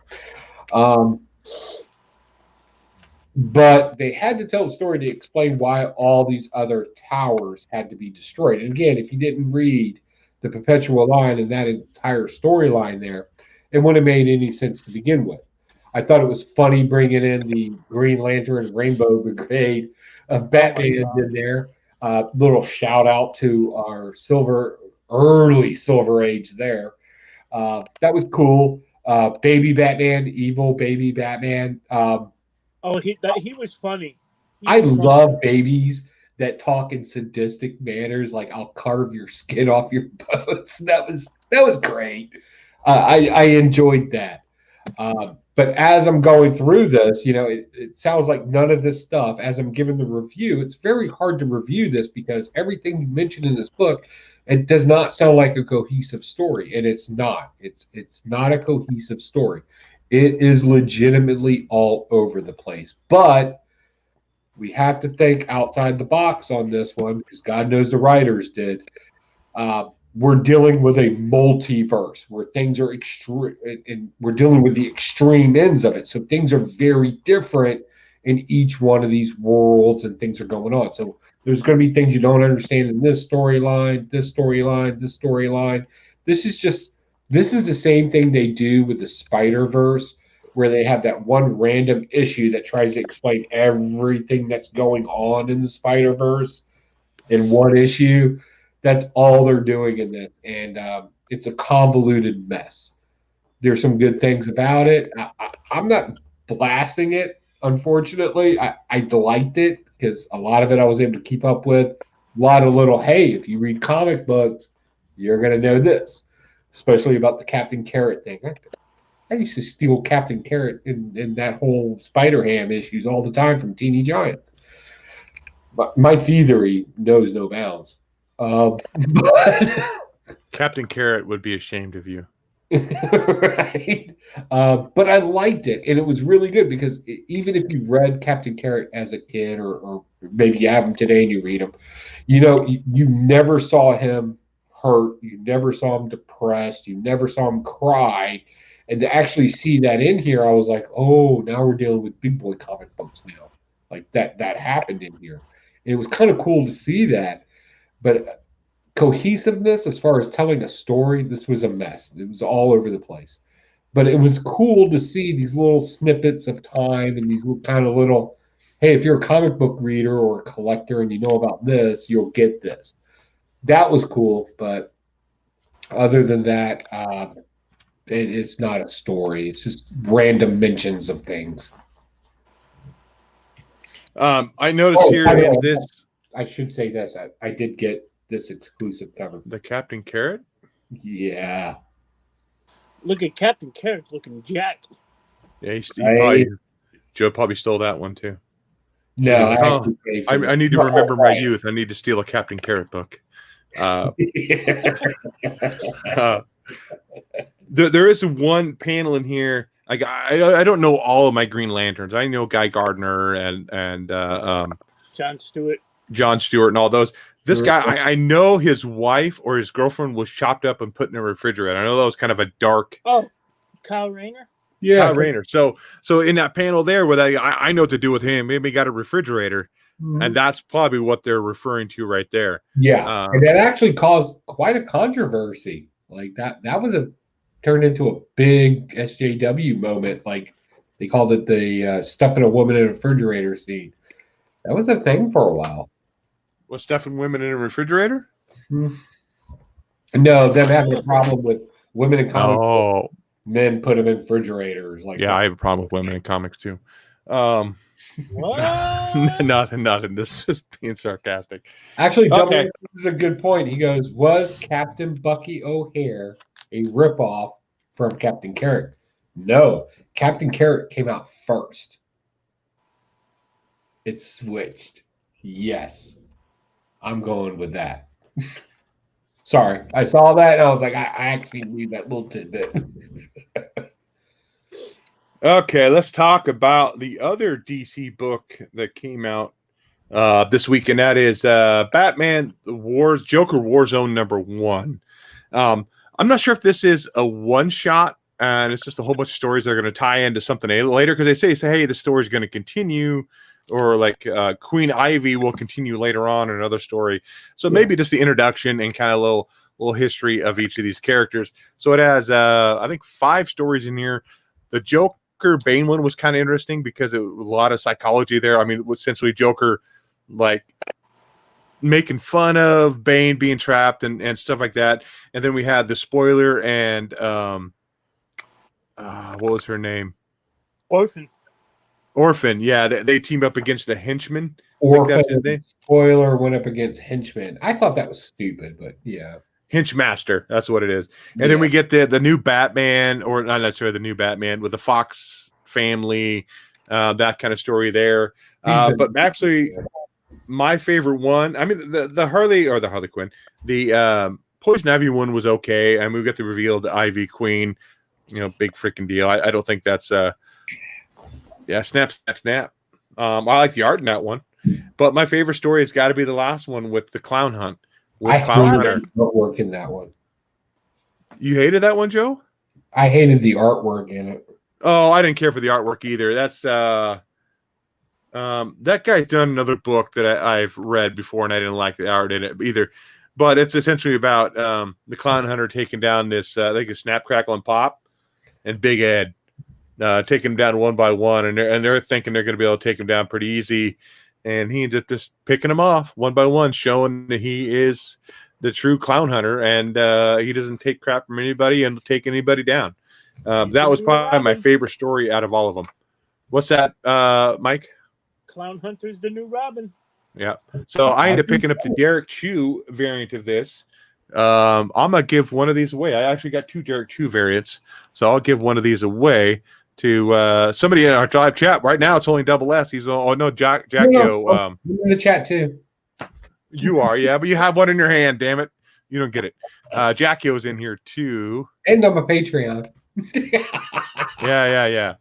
But they had to tell the story to explain why all these other towers had to be destroyed. And again, if you didn't read the Perpetual line and that entire storyline there, it wouldn't have made any sense to begin with. I thought it was funny bringing in the Green Lantern Rainbow Brigade of Batman in there. Little shout out to our early Silver Age there. That was cool. Baby Batman, evil baby Batman. He was funny. I love babies that talk in sadistic manners, like "I'll carve your skin off your bones." That was great. I enjoyed that. But as I'm going through this, it sounds like none of this stuff. As I'm giving the review, it's very hard to review this because everything you mentioned in this book, it does not sound like a cohesive story, and it's not. It's not a cohesive story. It is legitimately all over the place. But we have to think outside the box on this one because God knows the writers did. We're dealing with a multiverse where things are extreme, and we're dealing with the extreme ends of it. So things are very different in each one of these worlds, and things are going on. So there's going to be things you don't understand in this storyline, this storyline, this storyline. This is the same thing they do with the Spider-Verse, where they have that one random issue that tries to explain everything that's going on in the Spider-Verse in one issue. That's all they're doing in this, and it's a convoluted mess. There's some good things about it. I'm not blasting it, unfortunately. I liked it because a lot of it I was able to keep up with. A lot of little, hey, if you read comic books, you're going to know this, especially about the Captain Carrot thing. I used to steal Captain Carrot in that whole Spider-Ham issues all the time from Teeny Giants. But my thievery knows no bounds. But Captain Carrot would be ashamed of you. Right. But I liked it, and it was really good because even if you read Captain Carrot as a kid, or maybe you have him today and you read him, you never saw him hurt, you never saw him depressed, you never saw him cry. And to actually see that in here, I was like, oh, now we're dealing with big boy comic books now. Like that happened in here. And it was kind of cool to see that. But cohesiveness, as far as telling a story, this was a mess. It was all over the place. But it was cool to see these little snippets of time and these kind of little, hey, if you're a comic book reader or a collector and you know about this, you'll get this. That was cool. But other than that, it's not a story. It's just random mentions of things. I noticed here by the in way, this I should say this. I did get this exclusive cover. the Captain Carrot. Yeah. Look at Captain Carrot looking jacked. Yeah, Joe probably stole that one too. No, He's like, I oh, actually paid for I this. need to remember my youth. I need to steal a Captain Carrot book. There is one panel in here. I don't know all of my Green Lanterns. I know Guy Gardner and John Stewart. John Stewart and all those. This guy, I know his wife or his girlfriend was chopped up and put in a refrigerator. I know that was kind of a dark. Oh, Kyle Rayner. Yeah, Kyle Rayner. So in that panel there, where I know what to do with him. Maybe he got a refrigerator, and that's probably what they're referring to right there. Yeah, and that actually caused quite a controversy. Like that was turned into a big SJW moment. Like they called it the stuffing a woman in a refrigerator scene. That was a thing for a while. Was stuffing women in a refrigerator? No, them having a problem with women in comics. Oh, men put them in refrigerators. Like yeah, I have a problem with women in comics too. What? not in this, just being sarcastic. Actually, Okay. This is a good point. He goes, was Captain Bucky O'Hare a ripoff from Captain Carrot? No, Captain Carrot came out first. It switched. Yes, I'm going with that. Sorry, I saw that and I was like, I actually need that little tidbit. Okay, let's talk about the other DC book that came out this week, and that is Batman Joker Warzone #1. I'm not sure if this is a one-shot and it's just a whole bunch of stories that are going to tie into something later, because they say, hey, the story is going to continue, or like Queen Ivy will continue later on in another story. So maybe just the introduction and kind of little history of each of these characters. So it has, I think, 5 stories in here. The Joker Bane one was kind of interesting because it was a lot of psychology there. I mean, essentially Joker like making fun of Bane being trapped and stuff like that. And then we had the spoiler and what was her name? Orphan. Yeah, they teamed up against the Henchman. Orphan. Spoiler went up against Henchman. I thought that was stupid, but yeah. Henchmaster, that's what it is. And then we get the new Batman, or not necessarily the new Batman, with the Fox family, that kind of story there. But actually, my favorite one, I mean, the Harley Quinn, the Poison Ivy one was okay. And we got the reveal of the Ivy Queen, big freaking deal. I don't think that's snap. I like the art in that one. But my favorite story has got to be the last one with the Clown Hunt. I hated the artwork in that one. You hated that one, Joe? I hated the artwork in it. Oh, I didn't care for the artwork either. That's that guy's done another book that I've read before, and I didn't like the art in it either. But it's essentially about the Clown Hunter taking down this, I think, a Snap, Crackle, and Pop, and Big Ed taking him down one by one, and they're thinking they're going to be able to take him down pretty easy. And he ends up just picking them off one by one, showing that he is the true clown hunter, and he doesn't take crap from anybody and take anybody down. That was probably my favorite story out of all of them. What's that, Mike? Clown Hunter's the new Robin. Yeah. So I ended up picking up the Derek Chew variant of this. I'm going to give one of these away. I actually got 2 Derek Chew variants, so I'll give one of these away to somebody in our live chat right now. It's only double S. He's Jackio. No, in the chat too. You are, yeah, but you have one in your hand. Damn it, you don't get it. Jackio's in here too, and I'm a Patreon. yeah.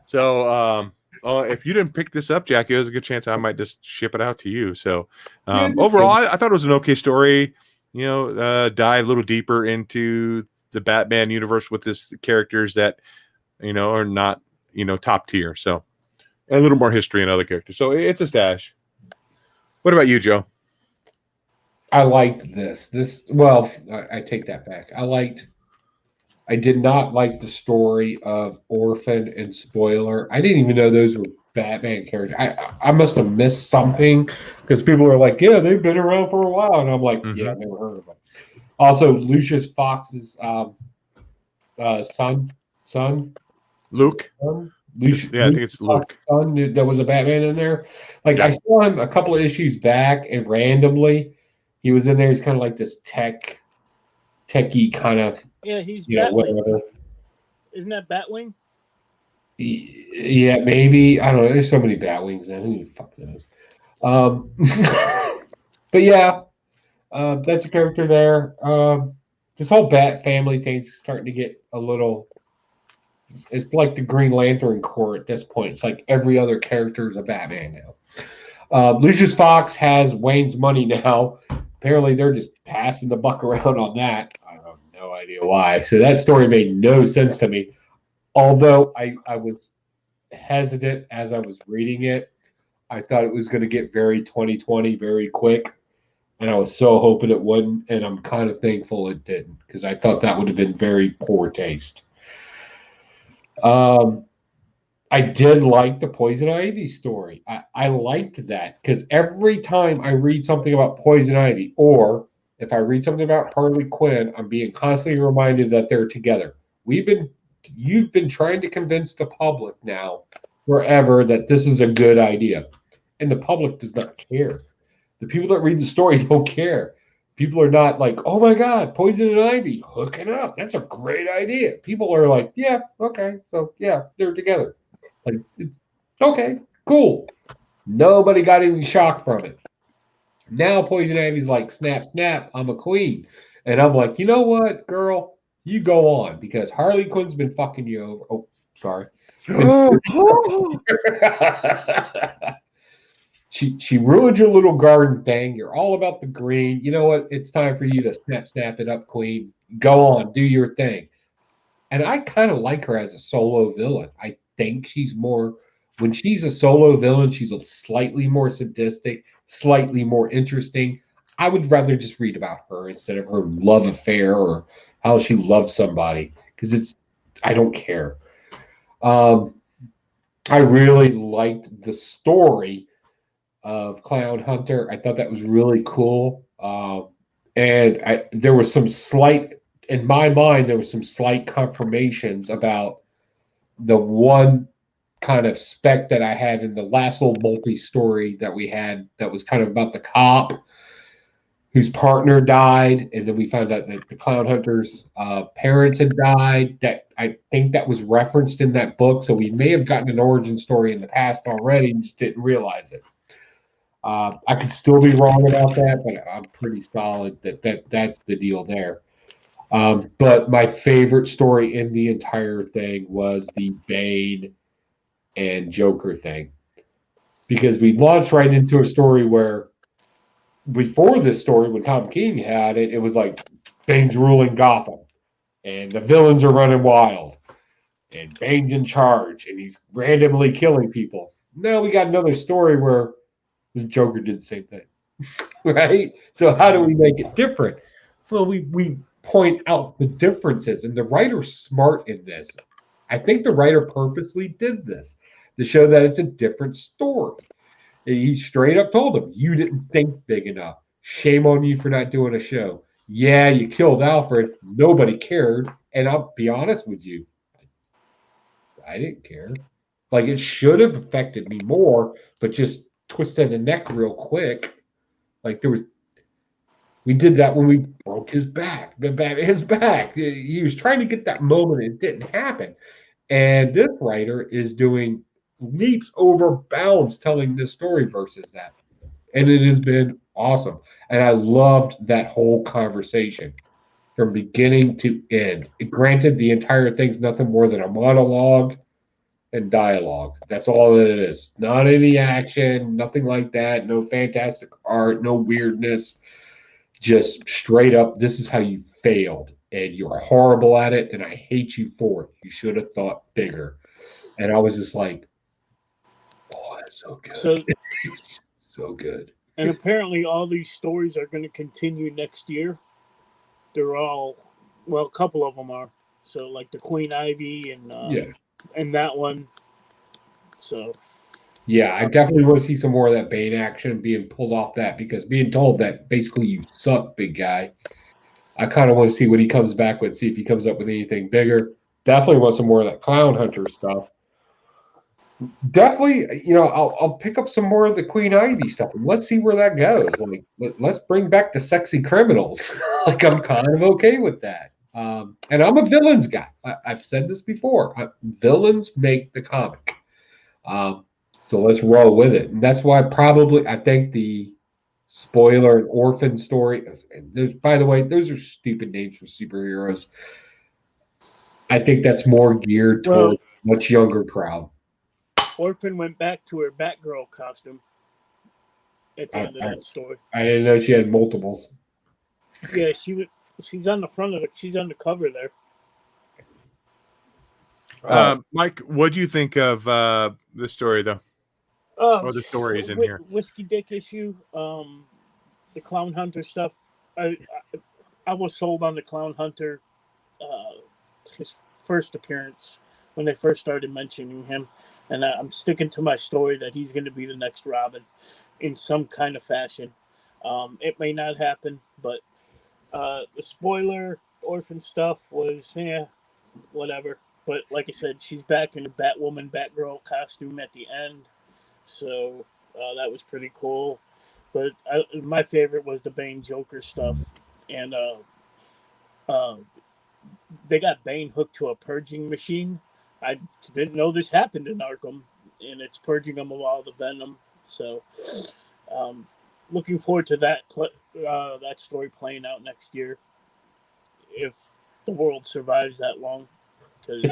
So if you didn't pick this up, Jackio, there's a good chance I might just ship it out to you. So overall, I thought it was an okay story. Dive a little deeper into the Batman universe with this characters that are not, top tier. So a little more history and other characters. So it's a stash. What about you, Joe? I liked this. I take that back. I did not like the story of Orphan and Spoiler. I didn't even know those were Batman characters. I must have missed something, because people are like, yeah, they've been around for a while. And I'm like, yeah, I've never heard of them. Also, Lucius Fox's son. Luke. Yeah, I think it's Luke. Son, that was a Batman in there. Like Yeah. I saw him a couple of issues back, and randomly he was in there. He's kind of like this techie kind of, Yeah, he's whatever. Batwing. Isn't that Batwing? Yeah, maybe. I don't know. There's so many Batwings now. Who the fuck knows? But yeah, that's a character there. This whole Bat family thing's starting to get a little. It's like the Green Lantern Corps at this point. It's like every other character is a Batman now. Lucius Fox has Wayne's money now. Apparently, they're just passing the buck around on that. I have no idea why. So that story made no sense to me. Although I was hesitant as I was reading it. I thought it was going to get very 2020 very quick. And I was so hoping it wouldn't. And I'm kind of thankful it didn't because I thought that would have been very poor taste. I did like the Poison Ivy story. I liked that because every time I read something about Poison Ivy, or if I read something about Harley Quinn, I'm being constantly reminded that they're together. You've been trying to convince the public now forever that this is a good idea, and the public does not care. The people that read the story don't care. People are not like, oh my God, Poison and Ivy hooking up. That's a great idea. People are like, yeah, okay. So, yeah, they're together. Like, okay, cool. Nobody got any shock from it. Now Poison Ivy's like, snap, snap, I'm a queen. And I'm like, you know what, girl? You go on because Harley Quinn's been fucking you over. Oh, sorry. She ruined your little garden thing. You're all about the green. You know what? It's time for you to snap it up, queen. Go on, do your thing. And I kind of like her as a solo villain. I think she's more, when she's a solo villain, she's a slightly more sadistic, slightly more interesting. I would rather just read about her instead of her love affair or how she loves somebody because I don't care. I really liked the story of Clown Hunter. I thought that was really cool. And there was some slight, in my mind, there was some slight confirmations about the one kind of spec that I had in the last little multi-story that we had that was kind of about the cop whose partner died, and then we found out that the Clown Hunter's parents had died. That I think that was referenced in that book, so we may have gotten an origin story in the past already and just didn't realize it. I could still be wrong about that, but I'm pretty solid that's the deal there. But my favorite story in the entire thing was the Bane and Joker thing. Because we launched right into a story where before this story, when Tom King had it, it was like Bane's ruling Gotham. And the villains are running wild. And Bane's in charge. And he's randomly killing people. Now we got another story where the Joker did the same thing. Right? So how do we make it different? Well, we point out the differences. And the writer's smart in this. I think the writer purposely did this to show that it's a different story. He straight up told him, you didn't think big enough. Shame on you for not doing a show. Yeah, you killed Alfred. Nobody cared. And I'll be honest with you, I didn't care. Like, it should have affected me more, but just twisted the neck real quick. Like, we did that when we broke his back, his back. He was trying to get that moment. It didn't happen. And this writer is doing leaps over bounds telling this story versus that. And it has been awesome. And I loved that whole conversation from beginning to end. Granted, the entire thing's nothing more than a monologue and dialogue. That's all that it is. Not any action, nothing like that. No fantastic art, no weirdness. Just straight up, this is how you failed. And you're horrible at it. And I hate you for it. You should have thought bigger. And I was just like, oh, that's so good. So good. And apparently all these stories are going to continue next year. They're all, well, a couple of them are. So like the Queen Ivy and that one. So yeah, I definitely want to see some more of that Bane action being pulled off that because being told that basically you suck, big guy. I kind of want to see what he comes back with, see if he comes up with anything bigger. Definitely want some more of that Clown Hunter stuff. Definitely, I'll pick up some more of the Queen Ivy stuff and let's see where that goes. Like, let's bring back the sexy criminals. Like, I'm kind of okay with that. And I'm a villains guy. I've said this before. Villains make the comic. So let's roll with it. And that's why I think the spoiler and orphan story. By the way, those are stupid names for superheroes. I think that's more geared toward a much younger crowd. Orphan went back to her Batgirl costume at the end of that story. I didn't know she had multiples. Yeah, she's on the front of it. She's on the cover there. Mike, what do you think of the story, though? Or the stories in here? Whiskey Dick issue, the Clown Hunter stuff. I was sold on the Clown Hunter, his first appearance when they first started mentioning him. And I'm sticking to my story that he's going to be the next Robin in some kind of fashion. It may not happen, but the spoiler orphan stuff was, whatever. But like I said, she's back in the Batwoman, Batgirl costume at the end. So that was pretty cool. But my favorite was the Bane Joker stuff. And they got Bane hooked to a purging machine. I didn't know this happened in Arkham, and it's purging him of all the venom. So, looking forward to that story playing out next year, if the world survives that long. Because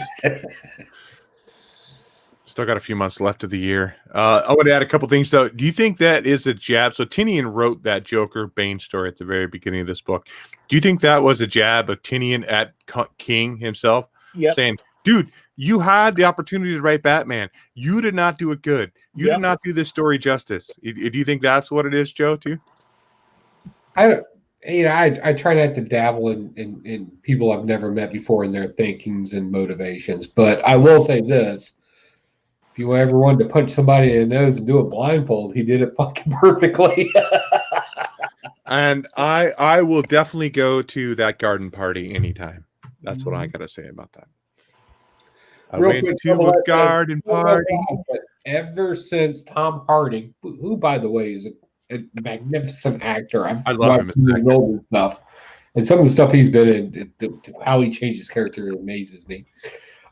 still got a few months left of the year. I would add a couple things though. Do you think that is a jab? So Tinian wrote that Joker Bane story at the very beginning of this book. Do you think that was a jab of Tinian at King himself, saying, "Dude, you had the opportunity to write Batman. You did not do it good. You did not do this story justice." Do you think that's what it is, Joe? Too? I try not to dabble in people I've never met before in their thinkings and motivations, but I will say this. If you ever wanted to punch somebody in the nose and do it blindfold, he did it fucking perfectly. And I will definitely go to that garden party anytime. That's what I got to say about that. I went to a garden party. Ever since Tom Hardy, who by the way is a magnificent actor, I love him in old stuff, and some of the stuff he's been in, how he changes character amazes me.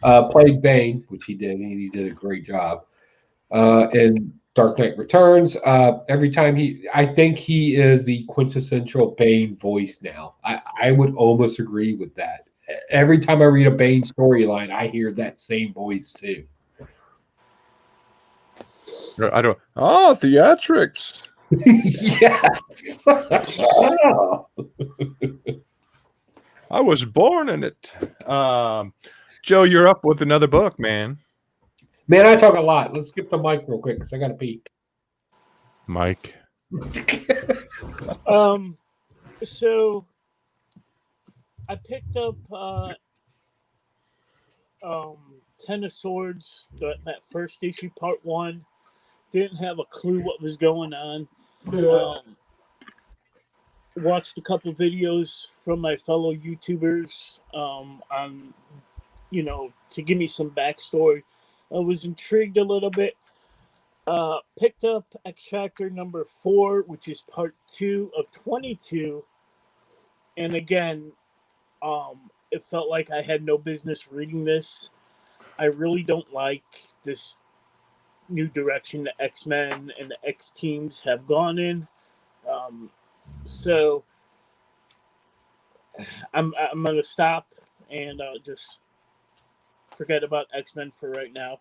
Played Bane, which he did, and he did a great job. In Dark Knight Returns, every time I think he is the quintessential Bane voice now. I would almost agree with that. Every time I read a Bane storyline, I hear that same voice too. I don't. Oh, theatrics. Yes. I was born in it. Joe, you're up with another book, man. Man, I talk a lot. Let's skip to Mike real quick because I got to pee. Mike. So I picked up Ten of Swords, that first issue, part 1. Didn't have a clue what was going on. Watched a couple videos from my fellow YouTubers on, to give me some backstory. I was intrigued a little bit. Picked up X Factor number 4, which is part 2 of 22. And again, it felt like I had no business reading this. I really don't like this new direction the X-Men and the X-Teams have gone in. So I'm going to stop and just forget about X-Men for right now.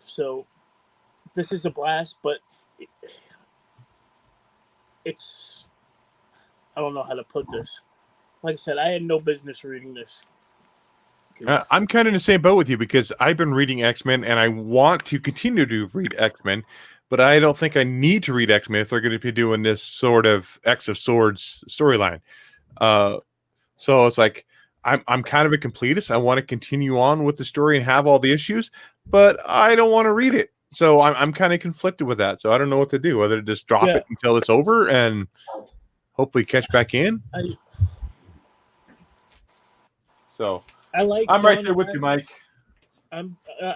So this is a blast, but it's, I don't know how to put this. Like I said, I had no business reading this. I'm kind of in the same boat with you because I've been reading X-Men and I want to continue to read X-Men, but I don't think I need to read X-Men if they're going to be doing this sort of X of Swords storyline. So it's like I'm kind of a completist. I want to continue on with the story and have all the issues, but I don't want to read it. So I'm kind of conflicted with that. So I don't know what to do, whether to just drop it until it's over and hopefully catch back in. I'm right there with you, Mike.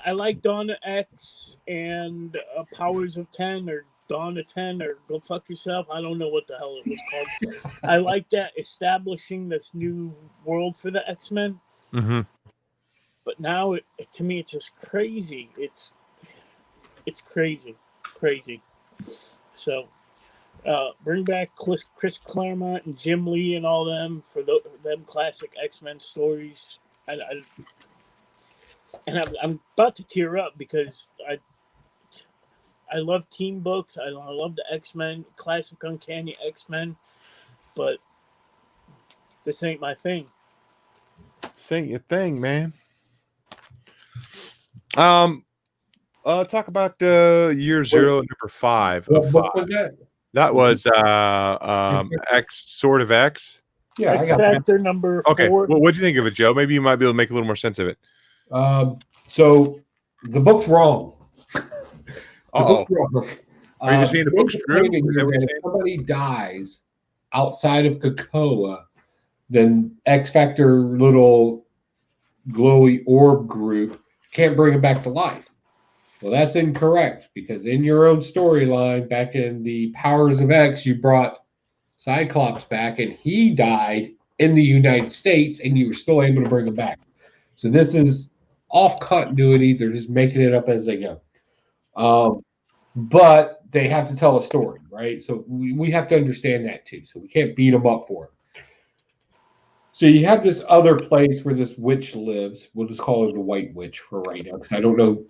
I like Dawn of X and Powers of 10 or Dawn of 10 or Go Fuck Yourself. I don't know what the hell it was called. I like that establishing this new world for the X-Men. Mm-hmm. But now, to me, it's just crazy. It's crazy. So, bring back Chris Claremont and Jim Lee and all them for them classic X-Men stories. I'm about to tear up because I love team books. I love the X-Men, classic Uncanny X-Men, but this ain't my thing. This ain't your thing, man. Talk about year 0, number 5 What of book 5. was that? That was X, sort of X. Yeah, I X got Factor number 4. Okay, well, what'd you think of it, Joe? Maybe you might be able to make a little more sense of it. So the book's wrong. Uh-oh. Wrong. Are you just saying the book's true? Is that what you're If saying? somebody dies outside of Krakoa, then X Factor little glowy orb group can't bring him back to life. Well, that's incorrect because in your own storyline, back in the Powers of X, you brought Cyclops back and he died in the United States and you were still able to bring him back. So this is off continuity. They're just making it up as they go. But they have to tell a story, right? So we have to understand that too. So we can't beat them up for it. So you have this other place where this witch lives. We'll just call her the White Witch for right now because I don't know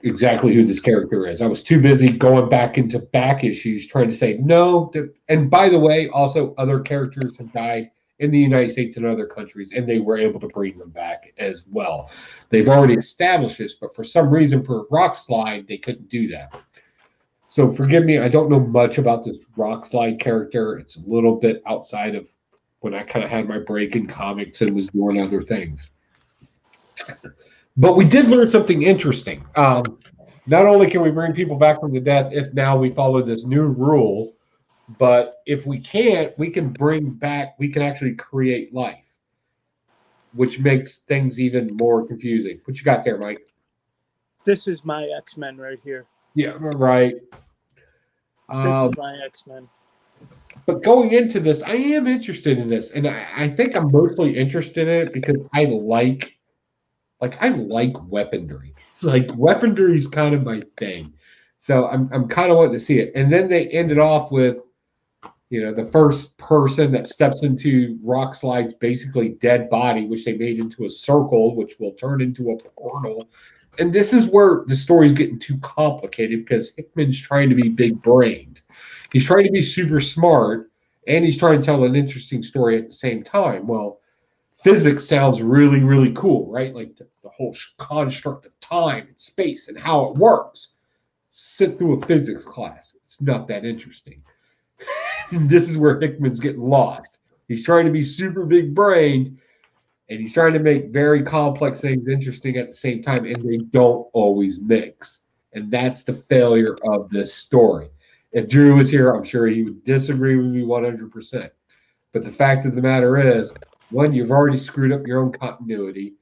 exactly who this character is. I was too busy going back into back issues trying to say no. And by the way, also other characters have died in the United States and other countries, and they were able to bring them back as well. They've already established this, but for some reason for Rock Slide, they couldn't do that. So forgive me, I don't know much about this Rock Slide character. It's a little bit outside of when I kind of had my break in comics and was doing other things. But we did learn something interesting. Not only can we bring people back from the death if now we follow this new rule, but if we can't, we can actually create life, which makes things even more confusing. What you got there, Mike? This is my X-Men right here. Yeah, right. This is my X-Men. But going into this, I am interested in this, and I think I'm mostly interested in it because I like weaponry. Like weaponry is kind of my thing, so I'm kind of wanting to see it. And then they ended off with, the first person that steps into Rock Slide's basically dead body, which they made into a circle, which will turn into a portal. And this is where the story's getting too complicated because Hickman's trying to be big-brained. He's trying to be super smart, and he's trying to tell an interesting story at the same time. Well, physics sounds really, really cool, right? Like the whole construct of time and space and how it works. Sit through a physics class. It's not that interesting. This is where Hickman's getting lost. He's trying to be super big-brained, and he's trying to make very complex things interesting at the same time, and they don't always mix. And that's the failure of this story. If Drew was here, I'm sure he would disagree with me 100%. But the fact of the matter is, one, you've already screwed up your own continuity.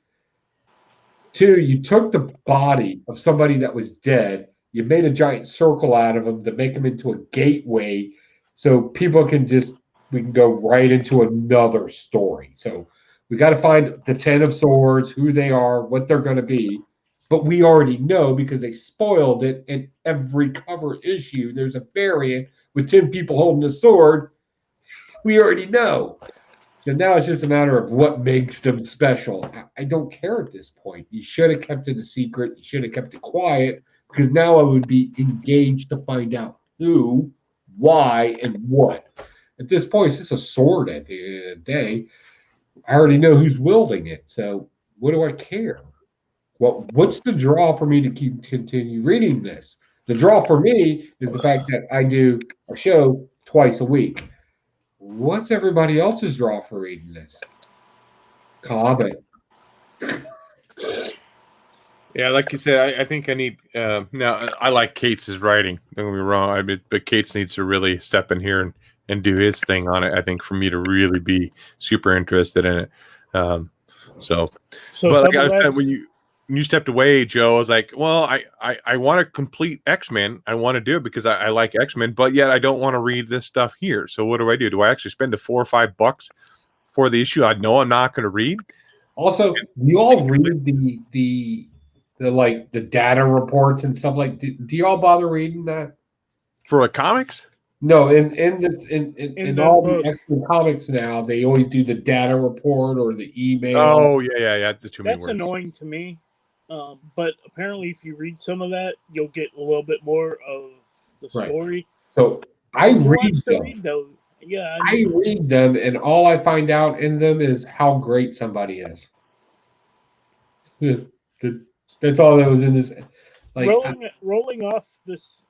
Two, you took the body of somebody that was dead, you made a giant circle out of him to make him into a gateway so people we can go right into another story. So we got to find the 10 of Swords, who they are, what they're going to be. But we already know because they spoiled it in every cover issue. There's a variant with 10 people holding a sword. We already know. So now it's just a matter of what makes them special. I don't care at this point. You should have kept it a secret. You should have kept it quiet because now I would be engaged to find out who, why, and what. At this point, it's just a sword at the end of the day. I already know who's wielding it. So what do I care? Well, what's the draw for me to continue reading this? The draw for me is the fact that I do a show twice a week. What's everybody else's draw for reading this? Comment. Yeah, like you said, I think I need. Now, I like Cates' writing. Don't get me wrong, but Cates needs to really step in here and do his thing on it. I think for me to really be super interested in it. So but like I was saying, when you you stepped away, Joe, I was like, well, I want to complete X-Men. I want to do it because I like X-Men, but yet I don't want to read this stuff here. So what do? Do I actually spend the $4 or $5 for the issue I know I'm not going to read? Also, you all read the like the data reports and stuff like. Do you all bother reading that? For comics? No, in all the book. X-Men comics now, they always do the data report or the email. Oh yeah. That's too many That's words. annoying to me. But apparently, if you read some of that, you'll get a little bit more of the story. So I Who read wants to them. read those? Yeah, I read them, and all I find out in them is how great somebody is. That's all that was in this. Like rolling off this.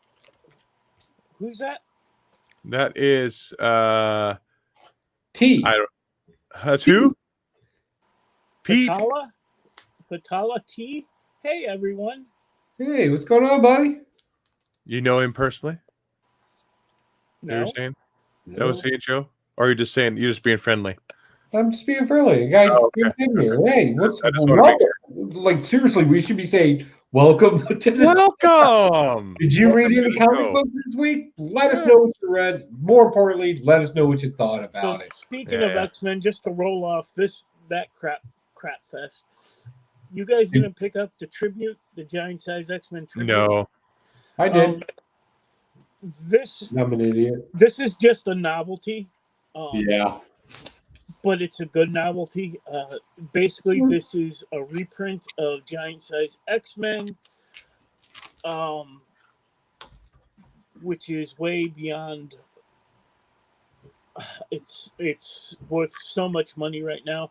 Who's that? That is T. That's who? Pete. Fatala T. Hey everyone. Hey, what's going on, buddy? You know him personally? No. You were saying? No. That was saying, Joe? Or are you just saying you're just being friendly? I'm just being friendly. Guy, okay. Hey, what's I just want to like? Seriously, we should be saying welcome to the. Welcome. Did you read any comic show. books this week? Let us know what you read. More importantly, let us know what you thought about it. Speaking of X-Men, just to roll off that crap fest. You guys didn't pick up the tribute, the giant size X-Men tribute? No. I did. I'm an idiot. This is just a novelty. Yeah. But it's a good novelty. Basically, this is a reprint of giant size X-Men, which is way beyond. It's worth so much money right now.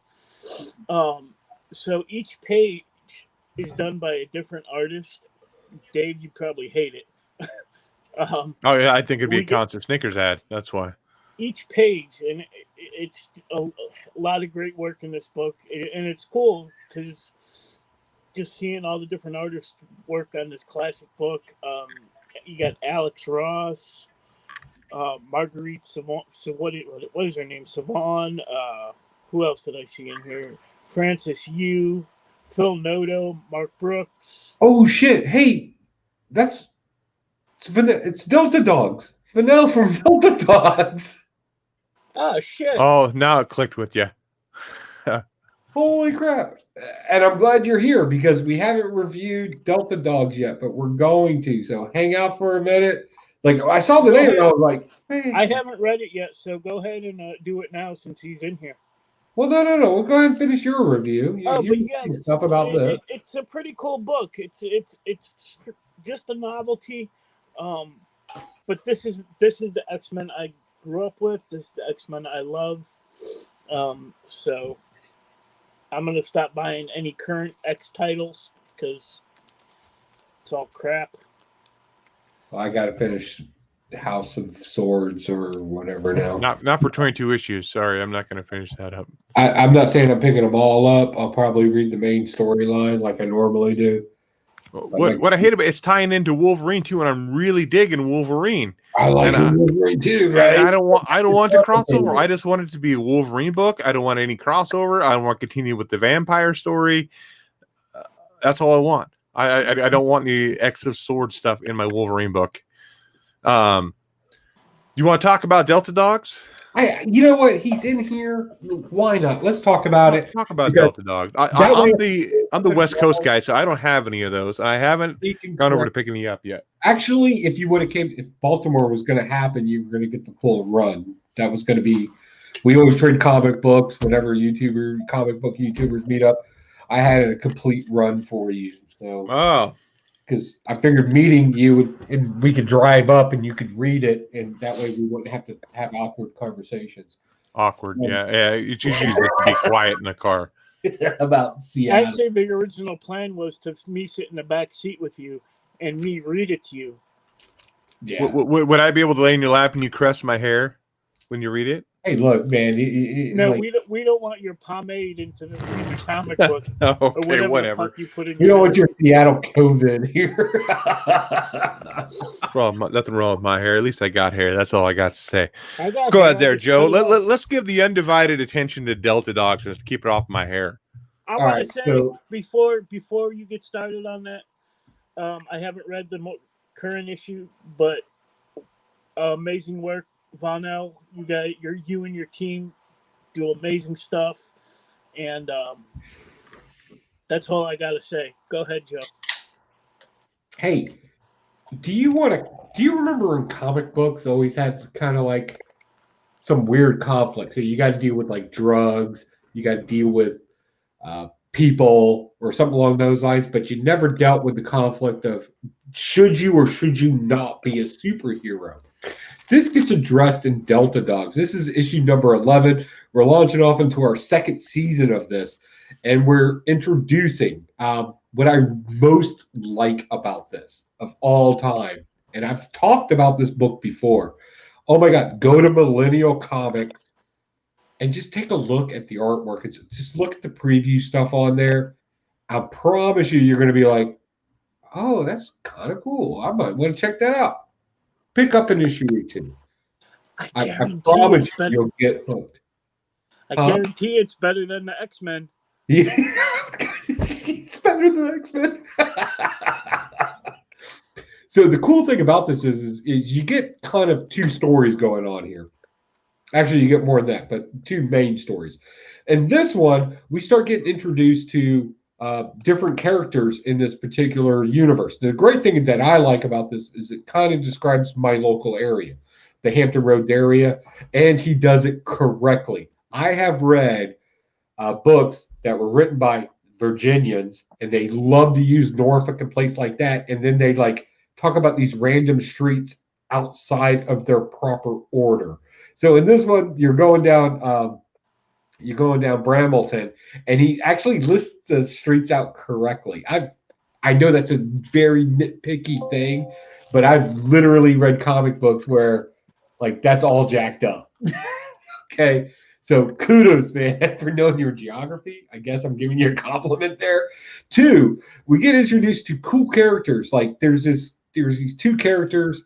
So each page is done by a different artist. Dave, you probably hate it. Oh yeah, I think it'd be a concert Snickers ad. That's why. Each page, and it's a lot of great work in this book, and it's cool because just seeing all the different artists work on this classic book. You got Alex Ross, Marguerite Savon. So what is her name? Savon. Who else did I see in here? Francis Yu, Phil Noto, Mark Brooks. Oh shit! Hey, it's Delta Dogs. Vanille from Delta Dogs. Oh shit! Oh, now it clicked with you. Holy crap! And I'm glad you're here because we haven't reviewed Delta Dogs yet, but we're going to. So hang out for a minute. Like I saw the name and I was like, hey. I haven't read it yet, so go ahead and do it now since he's in here. Well, no. We'll go ahead and finish your review. Stuff about this. It's a pretty cool book. It's just a novelty, but this is the X-Men I grew up with. This is the X-Men I love. So I'm gonna stop buying any current X titles because it's all crap. Well, I gotta finish House of Swords or whatever now. Not for 22 issues. Sorry, I'm not going to finish that up. I'm not saying I'm picking them all up. I'll probably read the main storyline like I normally do. What I hate about it's tying into Wolverine too, and I'm really digging Wolverine. I like Wolverine too, right? I don't want to crossover. I just want it to be a Wolverine book. I don't want any crossover. I don't want to continue with the vampire story. That's all I want. I don't want any X of Sword stuff in my Wolverine book. You want to talk about Delta Dogs? You know what? He's in here. Why not? Let's talk about it. Talk about Delta Dogs. I'm the West Coast guy, so I don't have any of those. I haven't gone over to picking me up yet. Actually, if Baltimore was going to happen, you were going to get the full run. That was going to be. We always trade comic books whenever comic book YouTubers meet up. I had a complete run for you. So. Because I figured meeting you and we could drive up and you could read it, and that way we wouldn't have to have awkward conversations. Awkward, yeah. It's usually to be quiet in the car. About Seattle. Actually, the original plan was to me sit in the back seat with you and me read it to you. Yeah. Would I be able to lay in your lap and you caress my hair when you read it? Hey, look, man. No, we don't want your pomade into the comic book. Okay, whatever. You don't want your Seattle COVID here. Nothing wrong with my hair. At least I got hair. That's all I got to say. Go ahead there, Joe. Let's give the undivided attention to Delta Dogs and keep it off my hair. I All want right, to say so before you get started on that, I haven't read the current issue, but amazing work, Vonell. You and your team do amazing stuff, and that's all I gotta say. Go ahead, Joe. hey, do you remember in comic books always had kind of like some weird conflict? So you got to deal with like drugs, you got to deal with people or something along those lines, but you never dealt with the conflict of should you or should you not be a superhero. This gets addressed in Delta Dogs. This is issue number 11. We're launching off into our second season of this, and we're introducing what I most like about this of all time. And I've talked about this book before. Oh my God, go to Millennial Comics and just take a look at the artwork. Just look at the preview stuff on there. I promise you, you're going to be like, oh, that's kind of cool. I might want to check that out. Pick up an issue or two. I promise you, you'll get hooked. I guarantee it's better than the X-Men. Yeah, it's better than X-Men. So the cool thing about this is you get kind of two stories going on here. Actually, you get more than that, but two main stories. And this one, we start getting introduced to different characters in this particular universe. The great thing that I like about this is it kind of describes my local area, the Hampton Roads area, and he does it correctly. I have read books that were written by Virginians, and they love to use Norfolk and place like that, and then they like talk about these random streets outside of their proper order. So in this one, you're going down Brambleton, and he actually lists the streets out correctly. I know that's a very nitpicky thing, but I've literally read comic books where like that's all jacked up. Okay. So kudos, man, for knowing your geography. I guess I'm giving you a compliment there. Two, we get introduced to cool characters. Like there's these two characters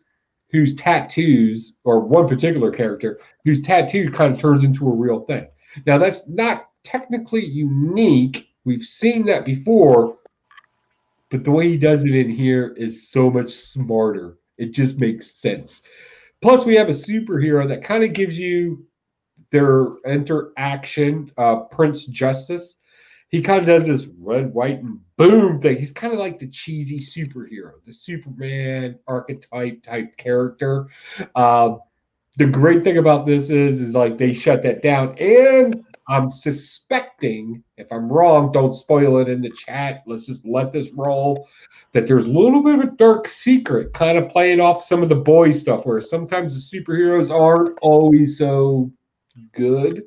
whose tattoos, or one particular character whose tattoo kind of turns into a real thing. Now that's not technically unique. We've seen that before, but the way he does it in here is so much smarter. It just makes sense. Plus, we have a superhero that kind of gives you their interaction, Prince Justice. He kind of does this red, white, and boom thing. He's kind of like the cheesy superhero, the Superman archetype type character. The great thing about this is like they shut that down. And I'm suspecting, if I'm wrong, don't spoil it in the chat. Let's just let this roll. That there's a little bit of a dark secret, kind of playing off some of the boy stuff, where sometimes the superheroes aren't always so good.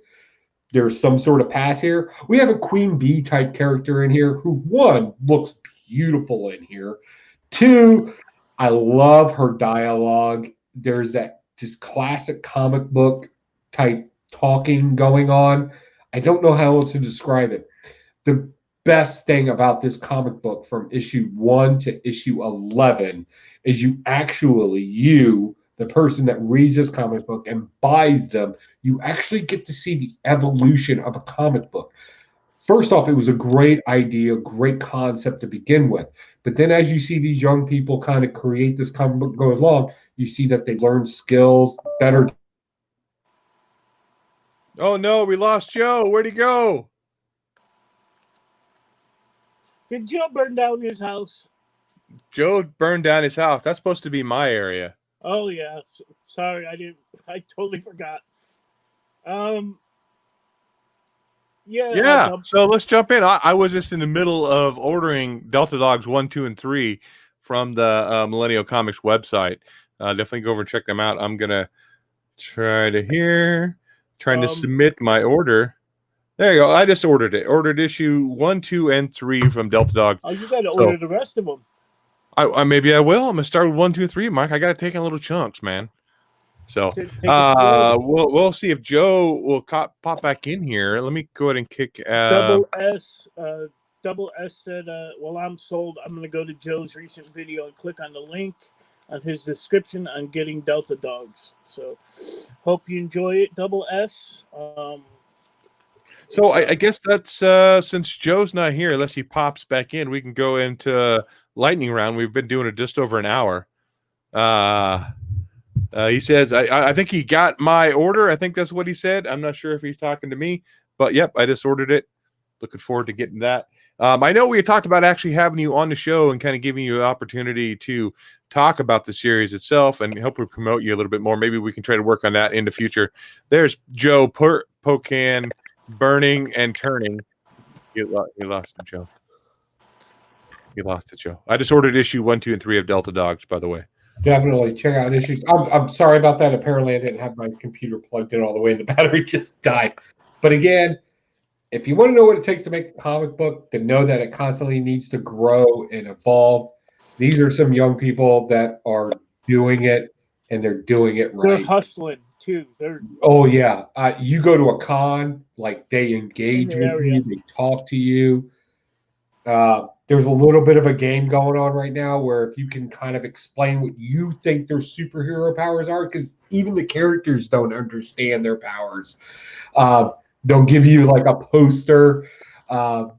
There's some sort of pass here. We have a Queen Bee type character in here who, one, looks beautiful in here. Two, I love her dialogue. There's that just classic comic book type talking going on. I don't know how else to describe it. The best thing about this comic book from issue 1 to issue 11 is the person that reads this comic book and buys them, you actually get to see the evolution of a comic book. First off, it was a great idea, great concept to begin with. But then as you see these young people kind of create this comic book go along, you see that they learn skills better. Oh no, we lost Joe. Where'd he go? Did Joe burn down his house? Joe burned down his house. That's supposed to be my area. Oh yeah. Sorry, I totally forgot. Yeah. So let's jump in. I was just in the middle of ordering Delta Dogs 1, 2, and 3 from the Millennial Comics website. Definitely go over and check them out. I'm gonna trying to submit my order. There you go. I just ordered it. Ordered issue 1, 2, and 3 from Delta Dog. Oh, you got to order the rest of them. I maybe I will. I'm gonna start with 1, 2, 3, Mike. I got to take in little chunks, man. So we'll see if Joe will pop back in here. Let me go ahead and kick. Double S said, "Well, I'm sold. I'm gonna go to Joe's recent video and click on the link on his description on getting Delta Dogs." So, hope you enjoy it, Double S. So I guess that's since Joe's not here, unless he pops back in, we can go into lightning round. We've been doing it just over an hour. He says, I think he got my order. I think that's what he said. I'm not sure if he's talking to me, but yep, I just ordered it. Looking forward to getting that. I know we had talked about actually having you on the show and kind of giving you an opportunity to talk about the series itself and hopefully promote you a little bit more. Maybe we can try to work on that in the future. There's Joe Pocan burning and turning. He lost it, Joe. He lost it, Joe. I just ordered issue 1, 2, and 3 of Delta Dogs, by the way. Definitely check out issues. I'm sorry about that. Apparently, I didn't have my computer plugged in all the way, and the battery just died. But again, if you want to know what it takes to make a comic book, to know that it constantly needs to grow and evolve, these are some young people that are doing it, and they're doing it right. They're hustling too. Oh yeah, you go to a con, like they engage with you, they talk to you. There's a little bit of a game going on right now where if you can kind of explain what you think their superhero powers are, because even the characters don't understand their powers. They'll give you like a poster. I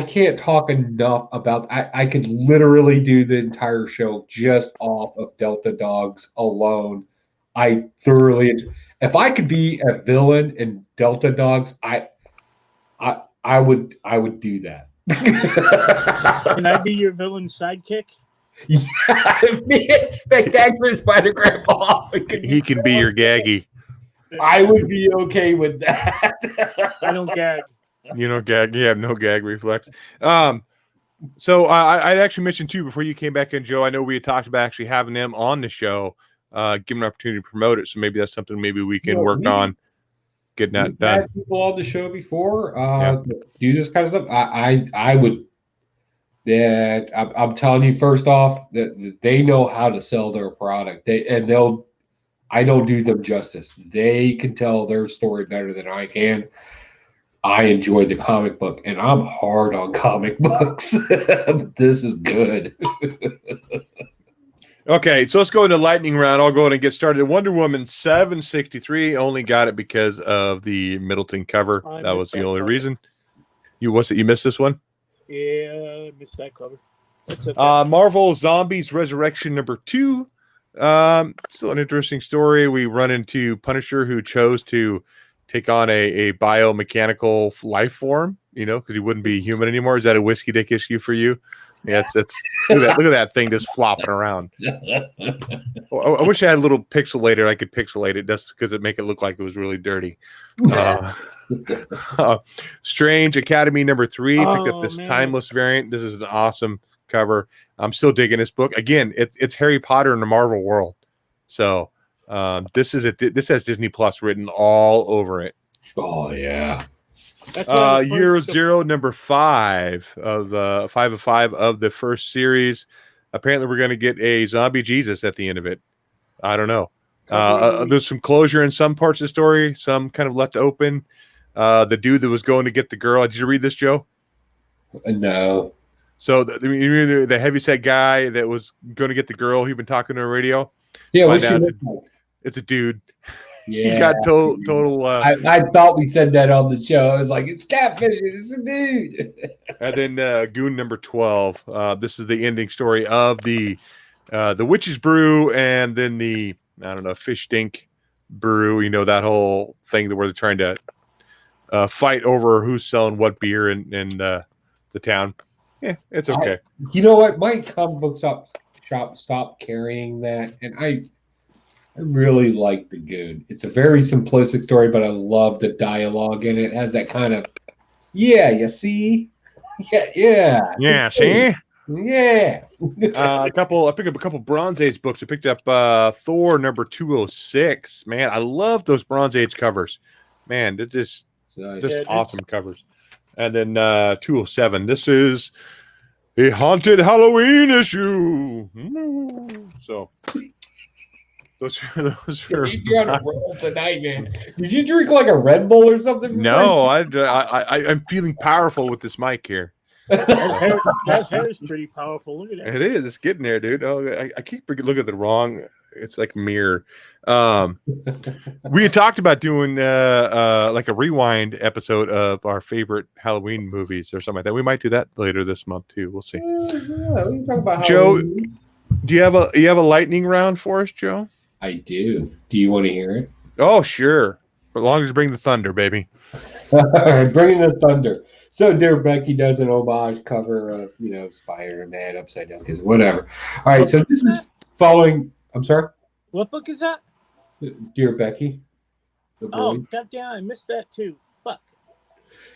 can't talk enough about. I could literally do the entire show just off of Delta Dogs alone. I thoroughly. If I could be a villain in Delta Dogs, I would do that. Can I be your villain sidekick? Yeah, me and Spectacular Spider Grandpa. He can be your gaggy. I would be okay with that. I don't gag. You don't gag. You have no gag reflex. So I actually mentioned too before you came back in, Joe. I know we had talked about actually having them on the show, give them an opportunity to promote it. So maybe that's something maybe we can work on getting that done. Had people on the show before do this kind of stuff. I would. I'm telling you, first off, that they know how to sell their product. I don't do them justice. They can tell their story better than I can. I enjoy the comic book, and I'm hard on comic books. This is good. Okay, so let's go into lightning round. I'll go ahead and get started. Wonder Woman 763 only got it because of the Middleton cover. That was the only reason. You missed this one? Yeah, I missed that cover. That's okay. Marvel Zombies Resurrection #2. Still an interesting story. We run into Punisher, who chose to take on a biomechanical life form, because he wouldn't be human anymore. Is that a whiskey dick issue for you? Yeah, look at that thing just flopping around. I wish I had a little pixelator. I could pixelate it just because it make it look like it was really dirty. Strange Academy #3. Picked up this timeless variant. This is an awesome cover. I'm still digging this book. Again, it's Harry Potter in the Marvel world. So this has Disney Plus written all over it. Oh yeah. Year Zero #5 of 5 of 5 of the first series. Apparently, we're going to get a zombie Jesus at the end of it. I don't know. There's some closure in some parts of the story, some kind of left open. The dude that was going to get the girl. Did you read this, Joe? No. So the heavyset guy that was going to get the girl, he'd been talking to the radio. Yeah, it's a dude. Yeah, he got total. I thought we said that on the show. I was like, it's catfish. It's a dude. And then Goon #12. This is the ending story of the Witch's Brew, and then the Fish Stink Brew. That whole thing where they're trying to fight over who's selling what beer in the town. Yeah, it's okay. You know what? My comic book shop stopped carrying that, and I really like the Goon. It's a very simplistic story, but I love the dialogue in it. It has that kind of, you see? Yeah, see? Yeah. I picked up a couple Bronze Age books. I picked up Thor #206. Man, I love those Bronze Age covers. Man, they're just awesome covers. And then 207. This is a haunted Halloween issue. So those are you're on a roll tonight, man. Did you drink like a Red Bull or something? No, I'm feeling powerful with this mic here. That hair is pretty powerful. Look at that. It is. It's getting there, dude. Oh, I keep looking at the wrong. It's like mirror. We had talked about doing like a rewind episode of our favorite Halloween movies or something like that. We might do that later this month too. We'll see. Yeah, we can talk about Joe, Halloween. do you have a lightning round for us, Joe? I do. Do you want to hear it? Oh, sure. As long as you bring the thunder, baby. Bringing the thunder. So, Dear Becky does an homage cover of, Spider-Man Upside Down Kiss, whatever. All right, so this is following. I'm sorry? What book is that? Dear Becky. The boy. Oh, goddamn, I missed that too. Fuck.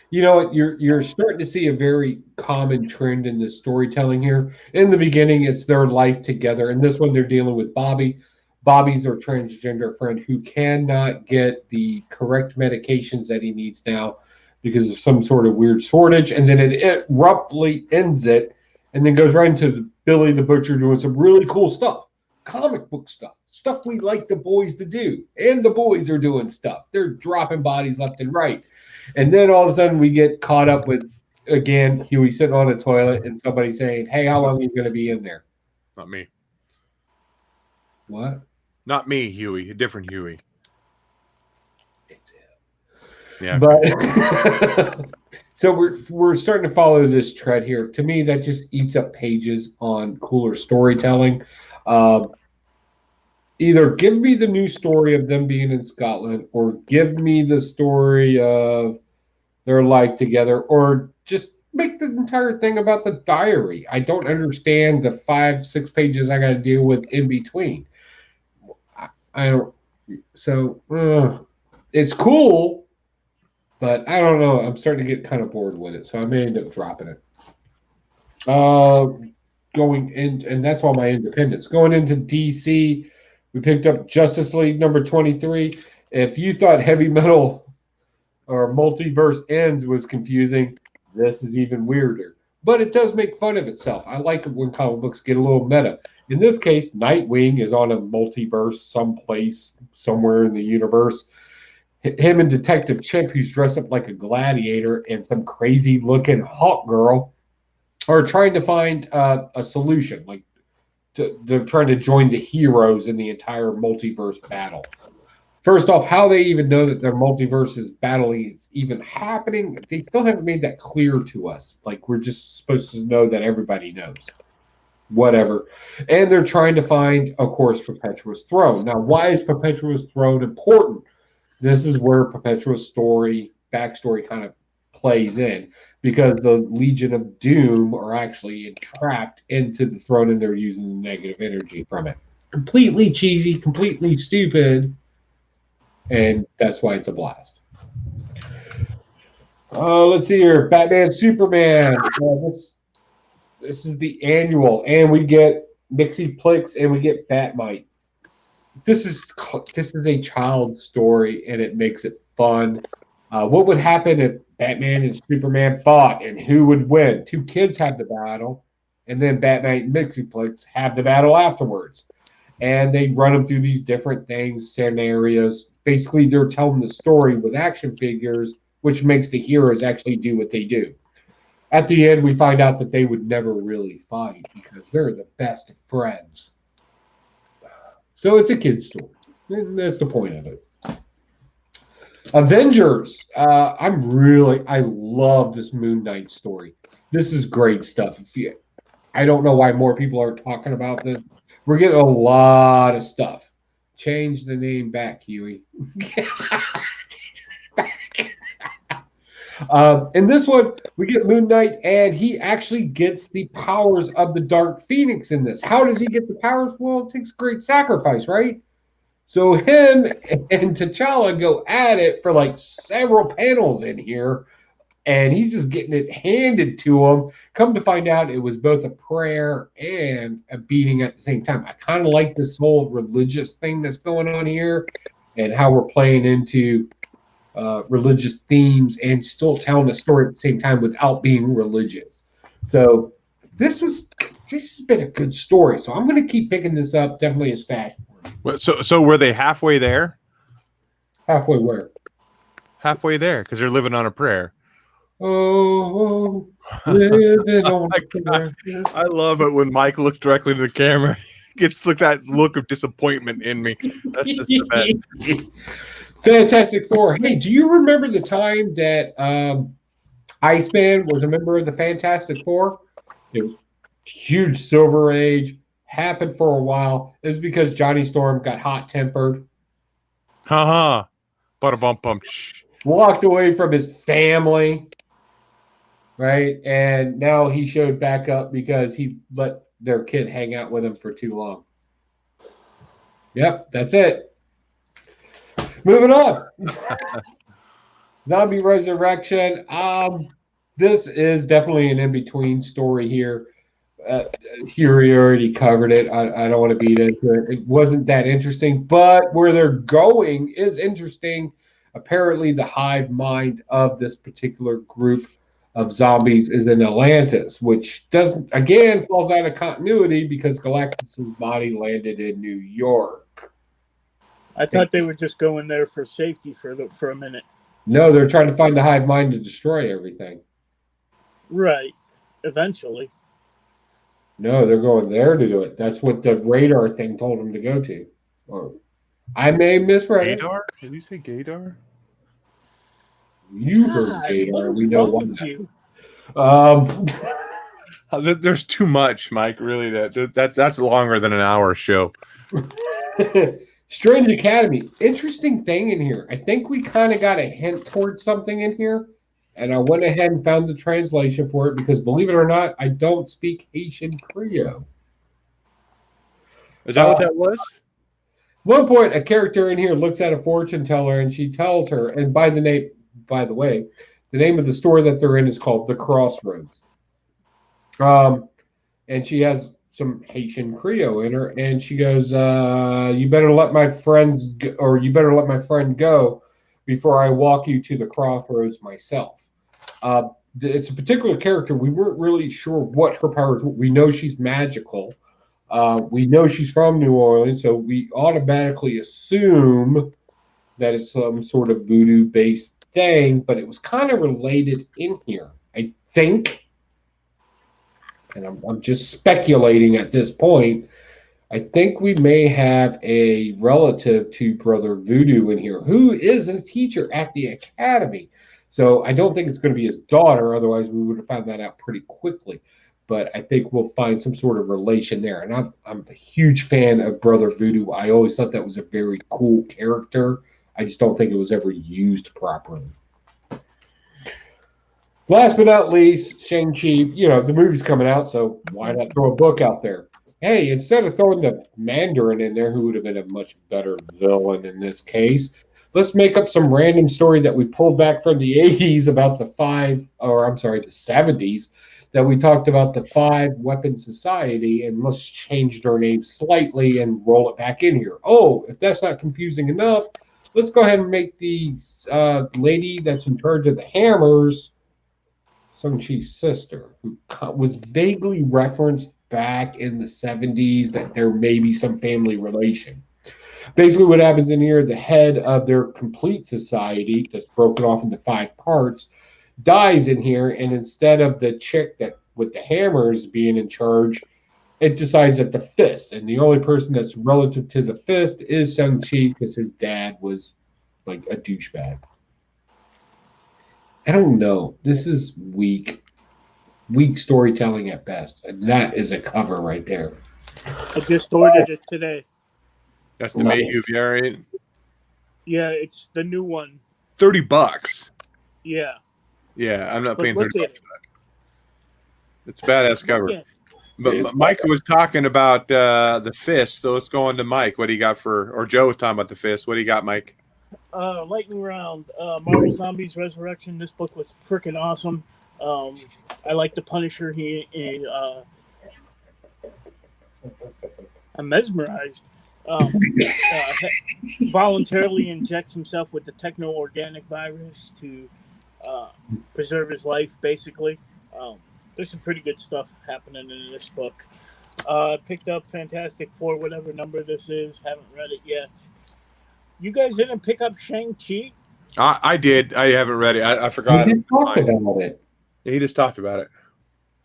You know what? You're starting to see a very common trend in the storytelling here. In the beginning, it's their life together. In this one, they're dealing with Bobby. Bobby's their transgender friend who cannot get the correct medications that he needs now because of some sort of weird shortage. And then it abruptly ends it and then goes right into Billy the Butcher doing some really cool stuff. Comic book stuff we like the boys to do. And the boys are doing stuff. They're dropping bodies left and right. And then all of a sudden we get caught up with, again, Huey sitting on a toilet and somebody saying, hey, how long are you going to be in there? Not me. What? Not me, Huey. A different Huey. It's him. Yeah. But so we're starting to follow this tread here. To me, that just eats up pages on cooler storytelling. Either give me the new story of them being in Scotland, or give me the story of their life together, or just make the entire thing about the diary. I don't understand the 5-6 pages I got to deal with in between. I don't. So it's cool, but I don't know. I'm starting to get kind of bored with it, so I may end up dropping it. Going in, and that's all my independents. Going into DC, we picked up Justice League number 23. If you thought Heavy Metal or Multiverse Ends was confusing, this is even weirder. But it does make fun of itself. I like it when comic books get a little meta. In this case, Nightwing is on a multiverse someplace, somewhere in the universe. Him and Detective Chimp, who's dressed up like a gladiator, and some crazy-looking hawk girl are trying to find a solution. Like, they're trying to join the heroes in the entire multiverse battle. First off, how they even know that their multiverse is battling is even happening, they still haven't made that clear to us. Like, we're just supposed to know that everybody knows. Whatever. And they're trying to find, of course, Perpetua's throne. Now, why is Perpetua's throne important? This is where Perpetua's backstory kind of plays in, because the Legion of Doom are actually entrapped into the throne and they're using the negative energy from it. Completely cheesy, completely stupid, and that's why it's a blast. Let's see here. Batman, Superman. This is the annual, and we get Mixie Plix and we get Batmite. This is a child story, and it makes it fun. What would happen if Batman and Superman fought, and who would win? 2 kids have the battle, and then Batman and Mixie Plix have the battle afterwards. And they run them through these different things, scenarios. Basically, they're telling the story with action figures, which makes the heroes actually do what they do. At the end, we find out that they would never really fight because they're the best of friends. So it's a kid's story. That's the point of it. Avengers. I love this Moon Knight story. This is great stuff. I don't know why more people are talking about this. We're getting a lot of stuff. Change the name back, Huey. In this one, we get Moon Knight, and he actually gets the powers of the Dark Phoenix in this. How does he get the powers? Well, it takes great sacrifice, right? So him and T'Challa go at it for like several panels in here, and he's just getting it handed to him. Come to find out, it was both a prayer and a beating at the same time. I kind of like this whole religious thing that's going on here and how we're playing into religious themes and still telling a story at the same time without being religious. So this has been a good story. So I'm going to keep picking this up. Definitely a stash. So were they halfway there? Halfway where? Halfway there, because they're living on a prayer. Oh, living on a prayer. I love it when Mike looks directly to the camera. gets like that look of disappointment in me. That's just the best. Fantastic Four. Hey, do you remember the time that Iceman was a member of the Fantastic Four? It was huge Silver Age. Happened for a while. It was because Johnny Storm got hot-tempered. Ha bum. Walked away from his family. Right? And now he showed back up because he let their kid hang out with him for too long. Yep, that's it. Moving on. Zombie Resurrection. This is definitely an in-between story here. Huey already covered it. I don't want to beat into it. It wasn't that interesting, but where they're going is interesting. Apparently, the hive mind of this particular group of zombies is in Atlantis, which doesn't, again, falls out of continuity because Galactus's body landed in New York. I thought they were just going there for safety for a minute. No, they're trying to find the hive mind to destroy everything. Right. Eventually. No, they're going there to do it. That's what the radar thing told them to go to. Or I may have misread it. Gaydar? Did you say Gaydar? You heard Gaydar. We know one. There's too much, Mike. Really, that's longer than an hour show. Strange Academy. Interesting thing in here. I think we kind of got a hint towards something in here. And I went ahead and found the translation for it because, believe it or not, I don't speak Haitian Creole. Is that what that was? One point, a character in here looks at a fortune teller and she tells her, and by the way, the name of the store that they're in is called The Crossroads. And she has some Haitian Creole in her, and she goes, "You better let my friends go, or you better let my friend go before I walk you to the crossroads myself." It's a particular character. We weren't really sure what her powers were. We know she's magical. We know she's from New Orleans, so we automatically assume that it's some sort of voodoo-based thing, but it was kind of related in here, I think. And I'm just speculating at this point. I think we may have a relative to Brother Voodoo in here who is a teacher at the academy. So I don't think it's going to be his daughter. Otherwise, we would have found that out pretty quickly. But I think we'll find some sort of relation there. And I'm a huge fan of Brother Voodoo. I always thought that was a very cool character. I just don't think it was ever used properly. Last but not least, Shang-Chi. The movie's coming out, so why not throw a book out there? Hey, instead of throwing the Mandarin in there, who would have been a much better villain in this case, let's make up some random story that we pulled back from the 80s about the 70s, that we talked about the 5-weapon society, and let's change their name slightly and roll it back in here. Oh, if that's not confusing enough, let's go ahead and make the lady that's in charge of the hammers Shang-Chi's sister, who was vaguely referenced back in the 70s that there may be some family relation. Basically, what happens in here, the head of their complete society, that's broken off into 5 parts, dies in here, and instead of the chick that with the hammers being in charge, it decides that the Fist, and the only person that's relative to the Fist is Shang-Chi because his dad was like a douchebag. I don't know. This is weak storytelling at best. And that is a cover right there. I just ordered it today. That's the Mayhew variant. Yeah, it's the new one. $30. Yeah. Yeah, I'm not paying $30 for that. It's a badass cover. But Mike was talking about the Fist, so let's go on to Mike. What do you got or Joe was talking about the Fist. What do you got, Mike? Lightning round. Marvel Zombies Resurrection. This book was freaking awesome. I like the Punisher. I'm mesmerized. Voluntarily injects himself with the techno-organic virus to preserve his life, basically. There's some pretty good stuff happening in this book. Picked up Fantastic Four, whatever number this is. Haven't read it yet. You guys didn't pick up Shang-Chi? I did. I haven't read it. I forgot. He talked about it. He just talked about it.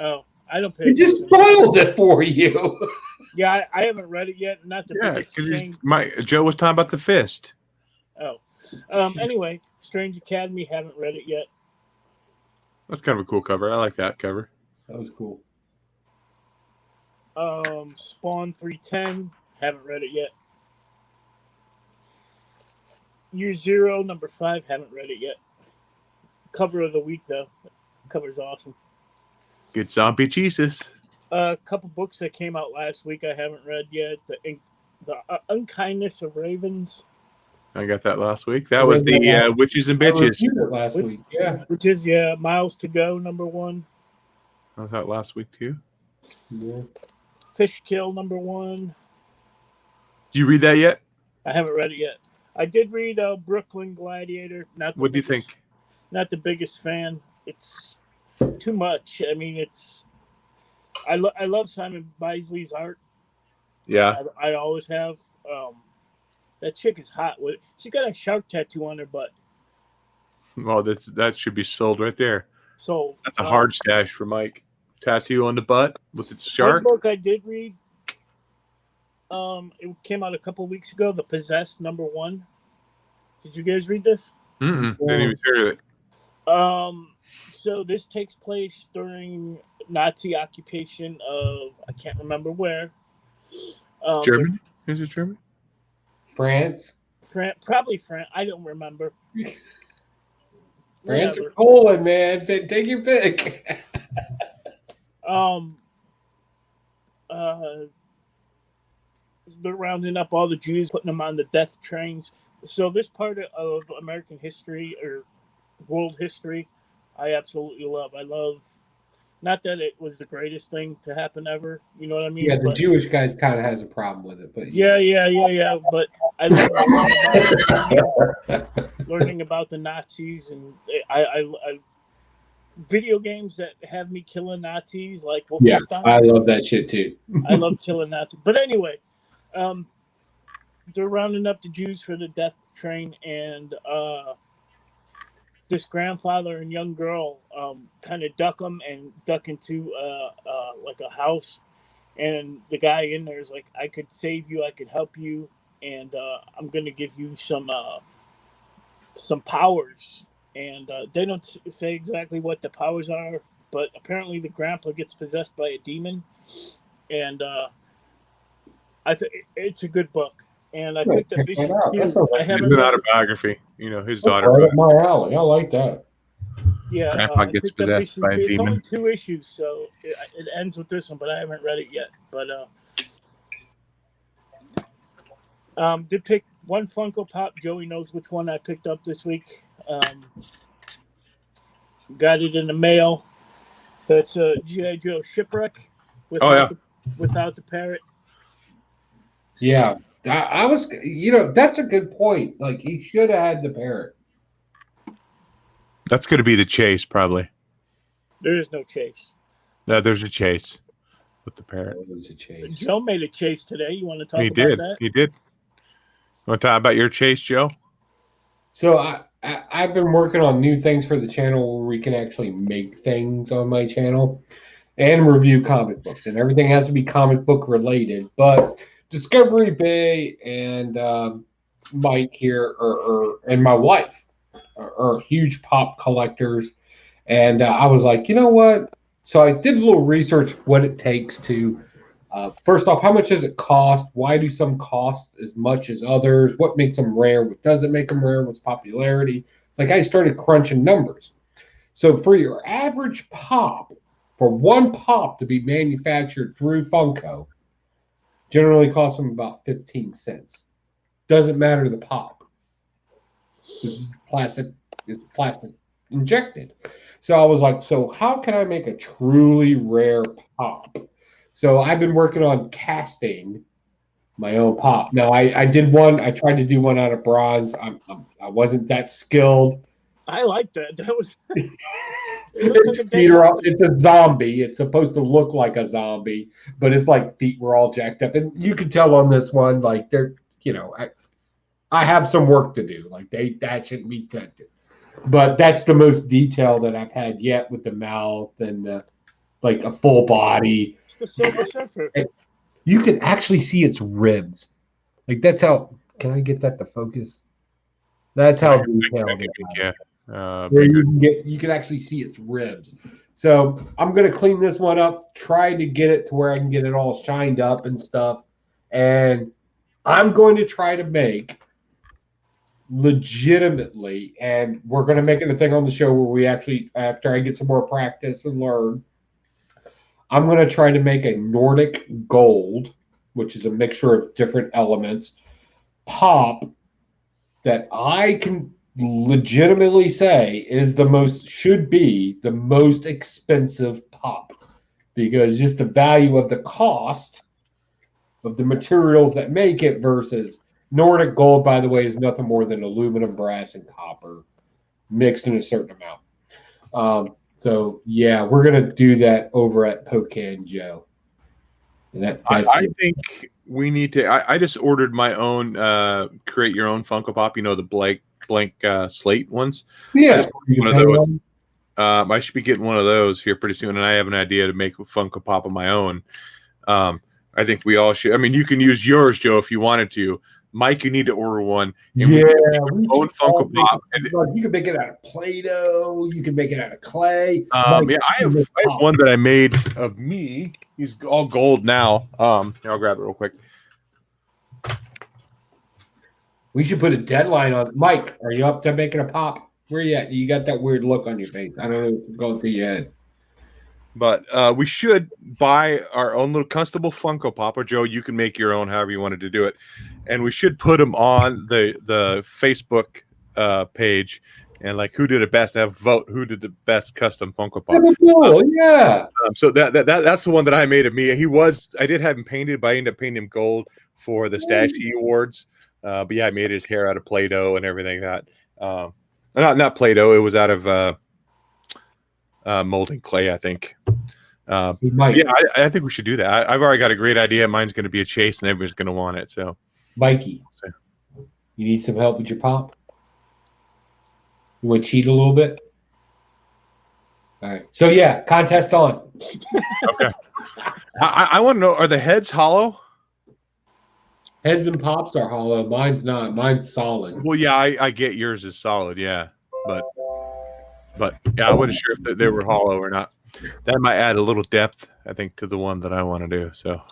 Oh, I don't pay It just attention. spoiled it for you. Yeah, I haven't read it yet. Not the Yeah, biggest thing. Joe was talking about the fist. Oh. Anyway, Strange Academy, haven't read it yet. That's kind of a cool cover. I like that cover. That was cool. Spawn 310, haven't read it yet. Year Zero, number 5, haven't read it yet. Cover of the week, though. Cover's awesome. Good zombie Jesus. A couple books that came out last week I haven't read yet. The Unkindness of Ravens. I got that last week. That was the Witches and I Bitches. reviewed it last week. Yeah. Which is, Miles to Go, number 1. That was out last week, too. Yeah. Fish Kill, number 1. Did you read that yet? I haven't read it yet. I did read Brooklyn Gladiator. What do you think? Not the biggest fan. It's too much. I mean, I love Simon Bisley's art. Yeah. I always have. That chick is hot. She's got a shark tattoo on her butt. Well, that should be sold right there. So that's a hard stash for Mike. Tattoo on the butt with its shark. One book I did read. It came out a couple of weeks ago. The Possessed, number 1. Did you guys read this? Didn't even hear of it. So this takes place during Nazi occupation of, I can't remember where. Germany? Is it Germany? France. Probably France. I don't remember. France or Poland, man. Take your pick. They're rounding up all the Jews, putting them on the death trains. So this part of American history or world history, I absolutely love. I love, not that it was the greatest thing to happen ever. You know what I mean? Yeah, the Jewish guys kind of has a problem with it, but yeah. But I love learning about the Nazis, and I video games that have me killing Nazis, like Wolfenstein. Yeah, I love that shit too. I love killing Nazis. But anyway, they're rounding up the Jews for the death train, and this grandfather and young girl kind of duck into like a house, and the guy in there is like, I could save you, I could help you, and I'm going to give you some powers. And they don't say exactly what the powers are, but apparently the grandpa gets possessed by a demon, and I think it's a good book. And I picked up issue 2. It's an autobiography. You know, his daughter. Right up my alley. I like that. Yeah, Grandpa gets possessed by a demon. It's only 2 issues, so it ends with this one, but I haven't read it yet. But did pick one Funko Pop. Joey knows which one I picked up this week. Got it in the mail. That's a G.I. Joe Shipwreck without the parrot. Yeah. I was, that's a good point. Like, he should have had the parrot. That's going to be the chase, probably. There is no chase. No, there's a chase with the parrot. Oh, there's a chase. Joe made a chase today. You want to talk about that? He did. You want to talk about your chase, Joe? So I've been working on new things for the channel where we can actually make things on my channel and review comic books. And everything has to be comic book related. But Discovery Bay and Mike here and my wife are huge pop collectors. And I was like, you know what? So I did a little research what it takes to, first off, how much does it cost? Why do some cost as much as others? What makes them rare? What doesn't make them rare? What's popularity? Like, I started crunching numbers. So for your average pop, for one pop to be manufactured through Funko, generally costs them about 15 cents. Doesn't matter the pop. It's plastic injected. So I was like, so how can I make a truly rare pop? So I've been working on casting my own pop. Now I did one. I tried to do one out of bronze. I wasn't that skilled. I like that. That was. It's a zombie. It's supposed to look like a zombie, but it's like feet were all jacked up, and you can tell on this one, like they're, I have some work to do. Like that shouldn't be touched. But that's the most detail that I've had yet with the mouth and like a full body. It's the Silver Surfer. You can actually see its ribs. Like that's how. Can I get that to focus? That's how detailed it is. Yeah. Where you can actually see its ribs. So I'm gonna clean this one up, try to get it to where I can get it all shined up and stuff. And I'm going to try to make legitimately, and we're going to make it a thing on the show where we actually, after I get some more practice and learn, I'm going to try to make a Nordic gold, which is a mixture of different elements, pop that I can legitimately say should be the most expensive pop, because just the value of the cost of the materials that make it versus Nordic gold, by the way, is nothing more than aluminum, brass, and copper mixed in a certain amount. So yeah, we're gonna do that over at Pocan Joe. I think we need to. I just ordered my own create your own Funko Pop. You know, the blank slate ones. Yeah, one of those. I should be getting one of those here pretty soon, and I have an idea to make a Funko Pop of my own. I think we all should. I mean, you can use yours, Joe, if you wanted to. Mike, you need to order one. And we own Funko Pop. You can make it out of Play-Doh. You can make it out of clay. Yeah, I have one that I made of me. He's all gold now. I'll grab it real quick. We should put a deadline on. Mike, are you up to making a pop? Where you at? You got that weird look on your face. I don't know what's going through your head. But we should buy our own little customable Funko Pop, or Joe, you can make your own however you wanted to do it. And we should put them on the Facebook page, and like who did it best, have vote who did the best custom Funko Pop. Cool, yeah. So that's the one that I made of me. I did have him painted, but I ended up painting him gold for the Stashy Awards. But yeah, I made his hair out of Play-Doh and everything like that. Not Play-Doh, it was out of molding clay, I think. Yeah, I think we should do that. I've already got a great idea. Mine's going to be a chase, and everybody's going to want it. So, Mikey, you need some help with your pop? You want to cheat a little bit? All right. So yeah, contest on. Okay. I want to know: are the heads hollow? Heads and pops are hollow. Mine's not. Mine's solid. Well, yeah, I get yours is solid. Yeah, but yeah, I wasn't sure if they were hollow or not. That might add a little depth, I think, to the one that I want to do. So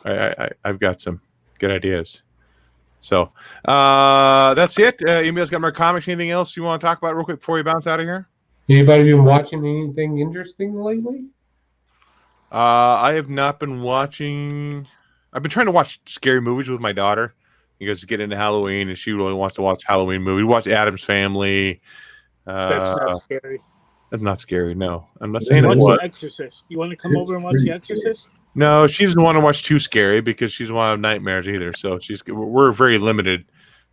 I've got some good ideas. So that's it. Emil's got more comics. Anything else you want to talk about real quick before we bounce out of here? Anybody been watching anything interesting lately? I have not been watching. I've been trying to watch scary movies with my daughter because to get into Halloween, and she really wants to watch Halloween movies. We watch Addams Family. That's not scary. That's not scary. No, I'm not saying it was. The Exorcist. You want to come over and watch The Exorcist? No, she doesn't want to watch too scary because she's one of nightmares either. So we're very limited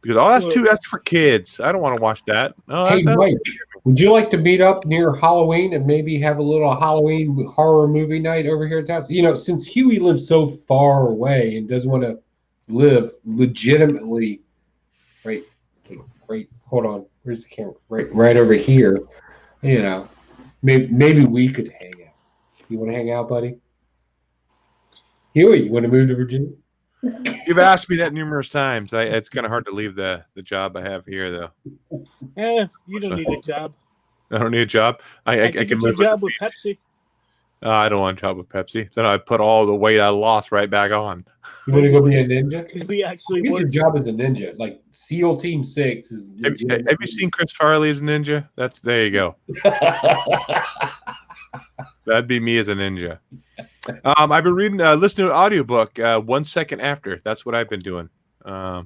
because that's for kids. I don't want to watch that. No, hey, Mike, would you like to meet up near Halloween and maybe have a little Halloween horror movie night over here at town? You know, since Huey lives so far away and doesn't want to live legitimately, right? Hold on. Where's the camera? Right over here. You know, maybe we could hang out. You want to hang out, buddy? Huey, you want to move to Virginia? You've asked me that numerous times. It's kind of hard to leave the job I have here, though. Yeah, you don't need a job. I don't need a job. I can move a job with Pepsi. I don't want a job with Pepsi. Then I put all the weight I lost right back on. You want to go be a ninja? Because we actually get your job as a ninja. Like SEAL Team 6 is. Have you seen Chris Farley as a ninja? There you go. That'd be me as a ninja. I've been listening to an audiobook 1 second after. That's what I've been doing. I've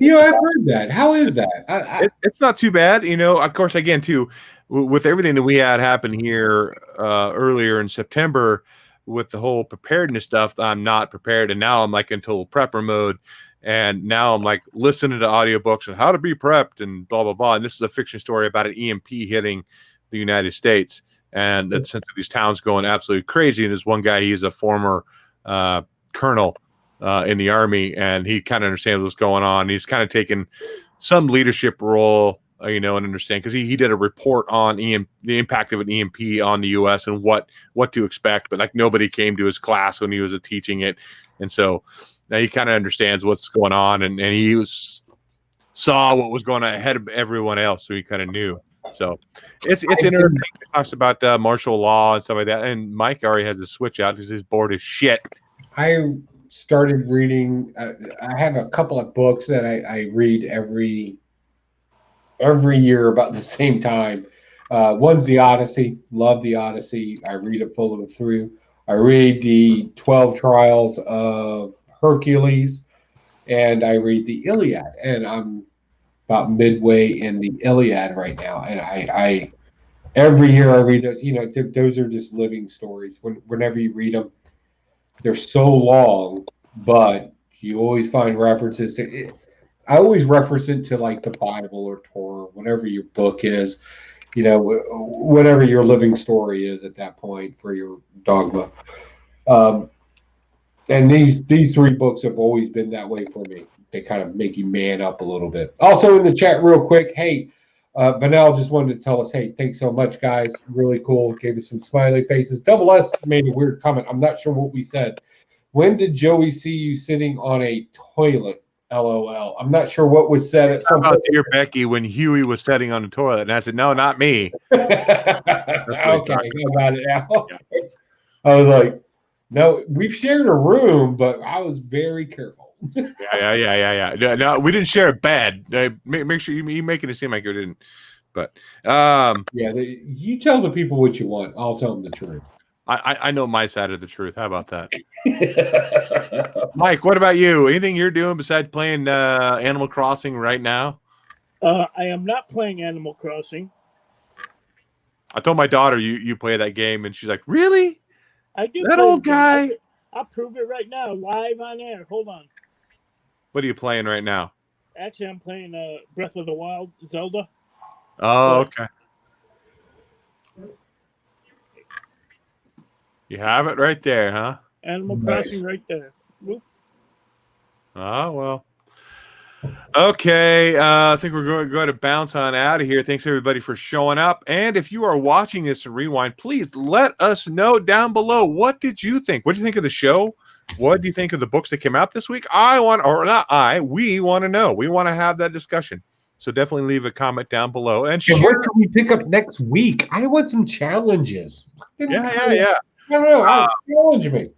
heard that. How is that? It's not too bad. Of course, again, too, with everything that we had happen here earlier in September with the whole preparedness stuff, I'm not prepared. And now I'm like in total prepper mode. And now I'm like listening to audiobooks on how to be prepped and blah, blah, blah. And this is a fiction story about an EMP hitting the United States. And the sense of these towns going absolutely crazy. And there's one guy, he's a former colonel in the Army, and he kind of understands what's going on. He's kind of taken some leadership role and understand, because he did a report on the impact of an EMP on the U.S. and what to expect, but like nobody came to his class when he was teaching it, and so now he kind of understands what's going on, and he saw what was going on ahead of everyone else, so he kind of knew. So it's interesting. He talks about martial law and stuff like that, and Mike already has a switch out because he's bored as shit. I started reading. I have a couple of books that I read every year about the same time. One's the Odyssey. Love the Odyssey. I read it full through. I read the 12 Trials of Hercules, and I read the Iliad. And I'm about midway in the Iliad right now. And I every year I read those. Those are just living stories. Whenever you read them, they're so long, but you always find references to it. I always reference it to like the Bible or Torah, whatever your book is, whatever your living story is at that point for your dogma. And these three books have always been that way for me. They kind of make you man up a little bit. Also in the chat real quick, hey, Vanel just wanted to tell us, hey, thanks so much, guys. Really cool. Gave us some smiley faces. Double S made a weird comment. I'm not sure what we said. When did Joey see you sitting on a toilet? LOL. I'm not sure what was said at some point. Dear Becky, when Huey was sitting on the toilet, and I said, no, not me. Okay, I got it now. Yeah. I was like, no, we've shared a room, but I was very careful. Yeah. No, we didn't share a bed. Make sure you making it seem like you didn't. But you tell the people what you want. I'll tell them the truth. I know my side of the truth. How about that? Mike, what about you? Anything you're doing besides playing Animal Crossing right now? I am not playing Animal Crossing. I told my daughter you play that game, and she's like, really? I do. That old guy? I'll prove it right now, live on air. Hold on. What are you playing right now? Actually, I'm playing Breath of the Wild, Zelda. Oh, okay. You have it right there, huh? Animal Crossing right there. Whoop. Oh, well. Okay, I think we're going to bounce on out of here. Thanks, everybody, for showing up. And if you are watching this in Rewind, please let us know down below. What did you think? What did you think of the show? What do you think of the books that came out this week? We want to know. We want to have that discussion. So definitely leave a comment down below. And share. What should we pick up next week? I want some challenges. Yeah. I don't know. Challenge me.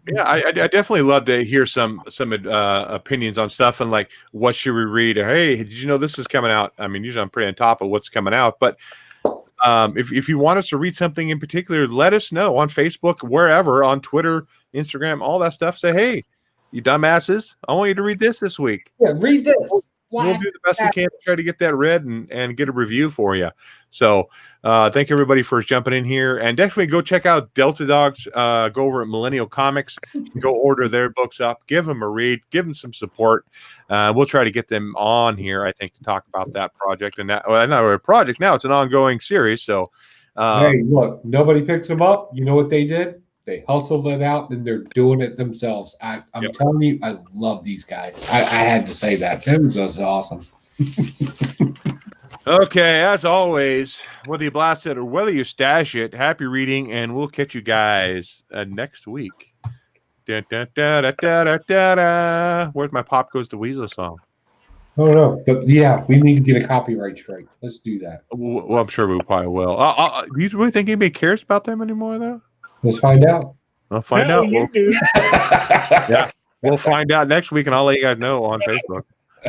Yeah, I definitely love to hear some opinions on stuff and like what should we read? Or, hey, did you know this is coming out? I mean, usually I'm pretty on top of what's coming out, but if you want us to read something in particular, let us know on Facebook, wherever, on Twitter, Instagram, all that stuff. Say, hey, you dumbasses, I want you to read this week. Yeah, read this. We'll do the best we can to try to get that read and get a review for you. So thank everybody for jumping in here. And definitely go check out Delta Dogs. Go over at Millennial Comics. Go order their books up. Give them a read. Give them some support. We'll try to get them on here, I think, to talk about that project. And that, well, not a project now. It's an ongoing series. So, hey, look, nobody picks them up. You know what they did? They hustled it out, and they're doing it themselves. I'm telling you, I love these guys. I had to say that. That was just awesome. Okay, as always, whether you blast it or whether you stash it, happy reading, and we'll catch you guys next week. Da, da, da, da, da, da, da, da. Where's my Pop Goes the Weasel song? Oh, no. But, yeah, we need to get a copyright strike. Let's do that. Well, I'm sure we probably will. Do you really think anybody cares about them anymore, though? Let's find out. I'll find out. Yeah, we'll find out next week, and I'll let you guys know on Facebook.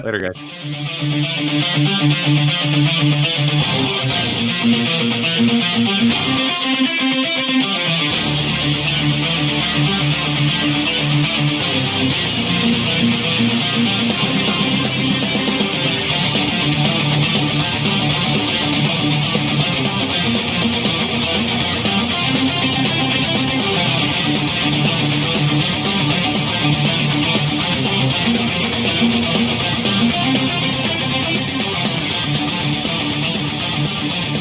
Later, guys.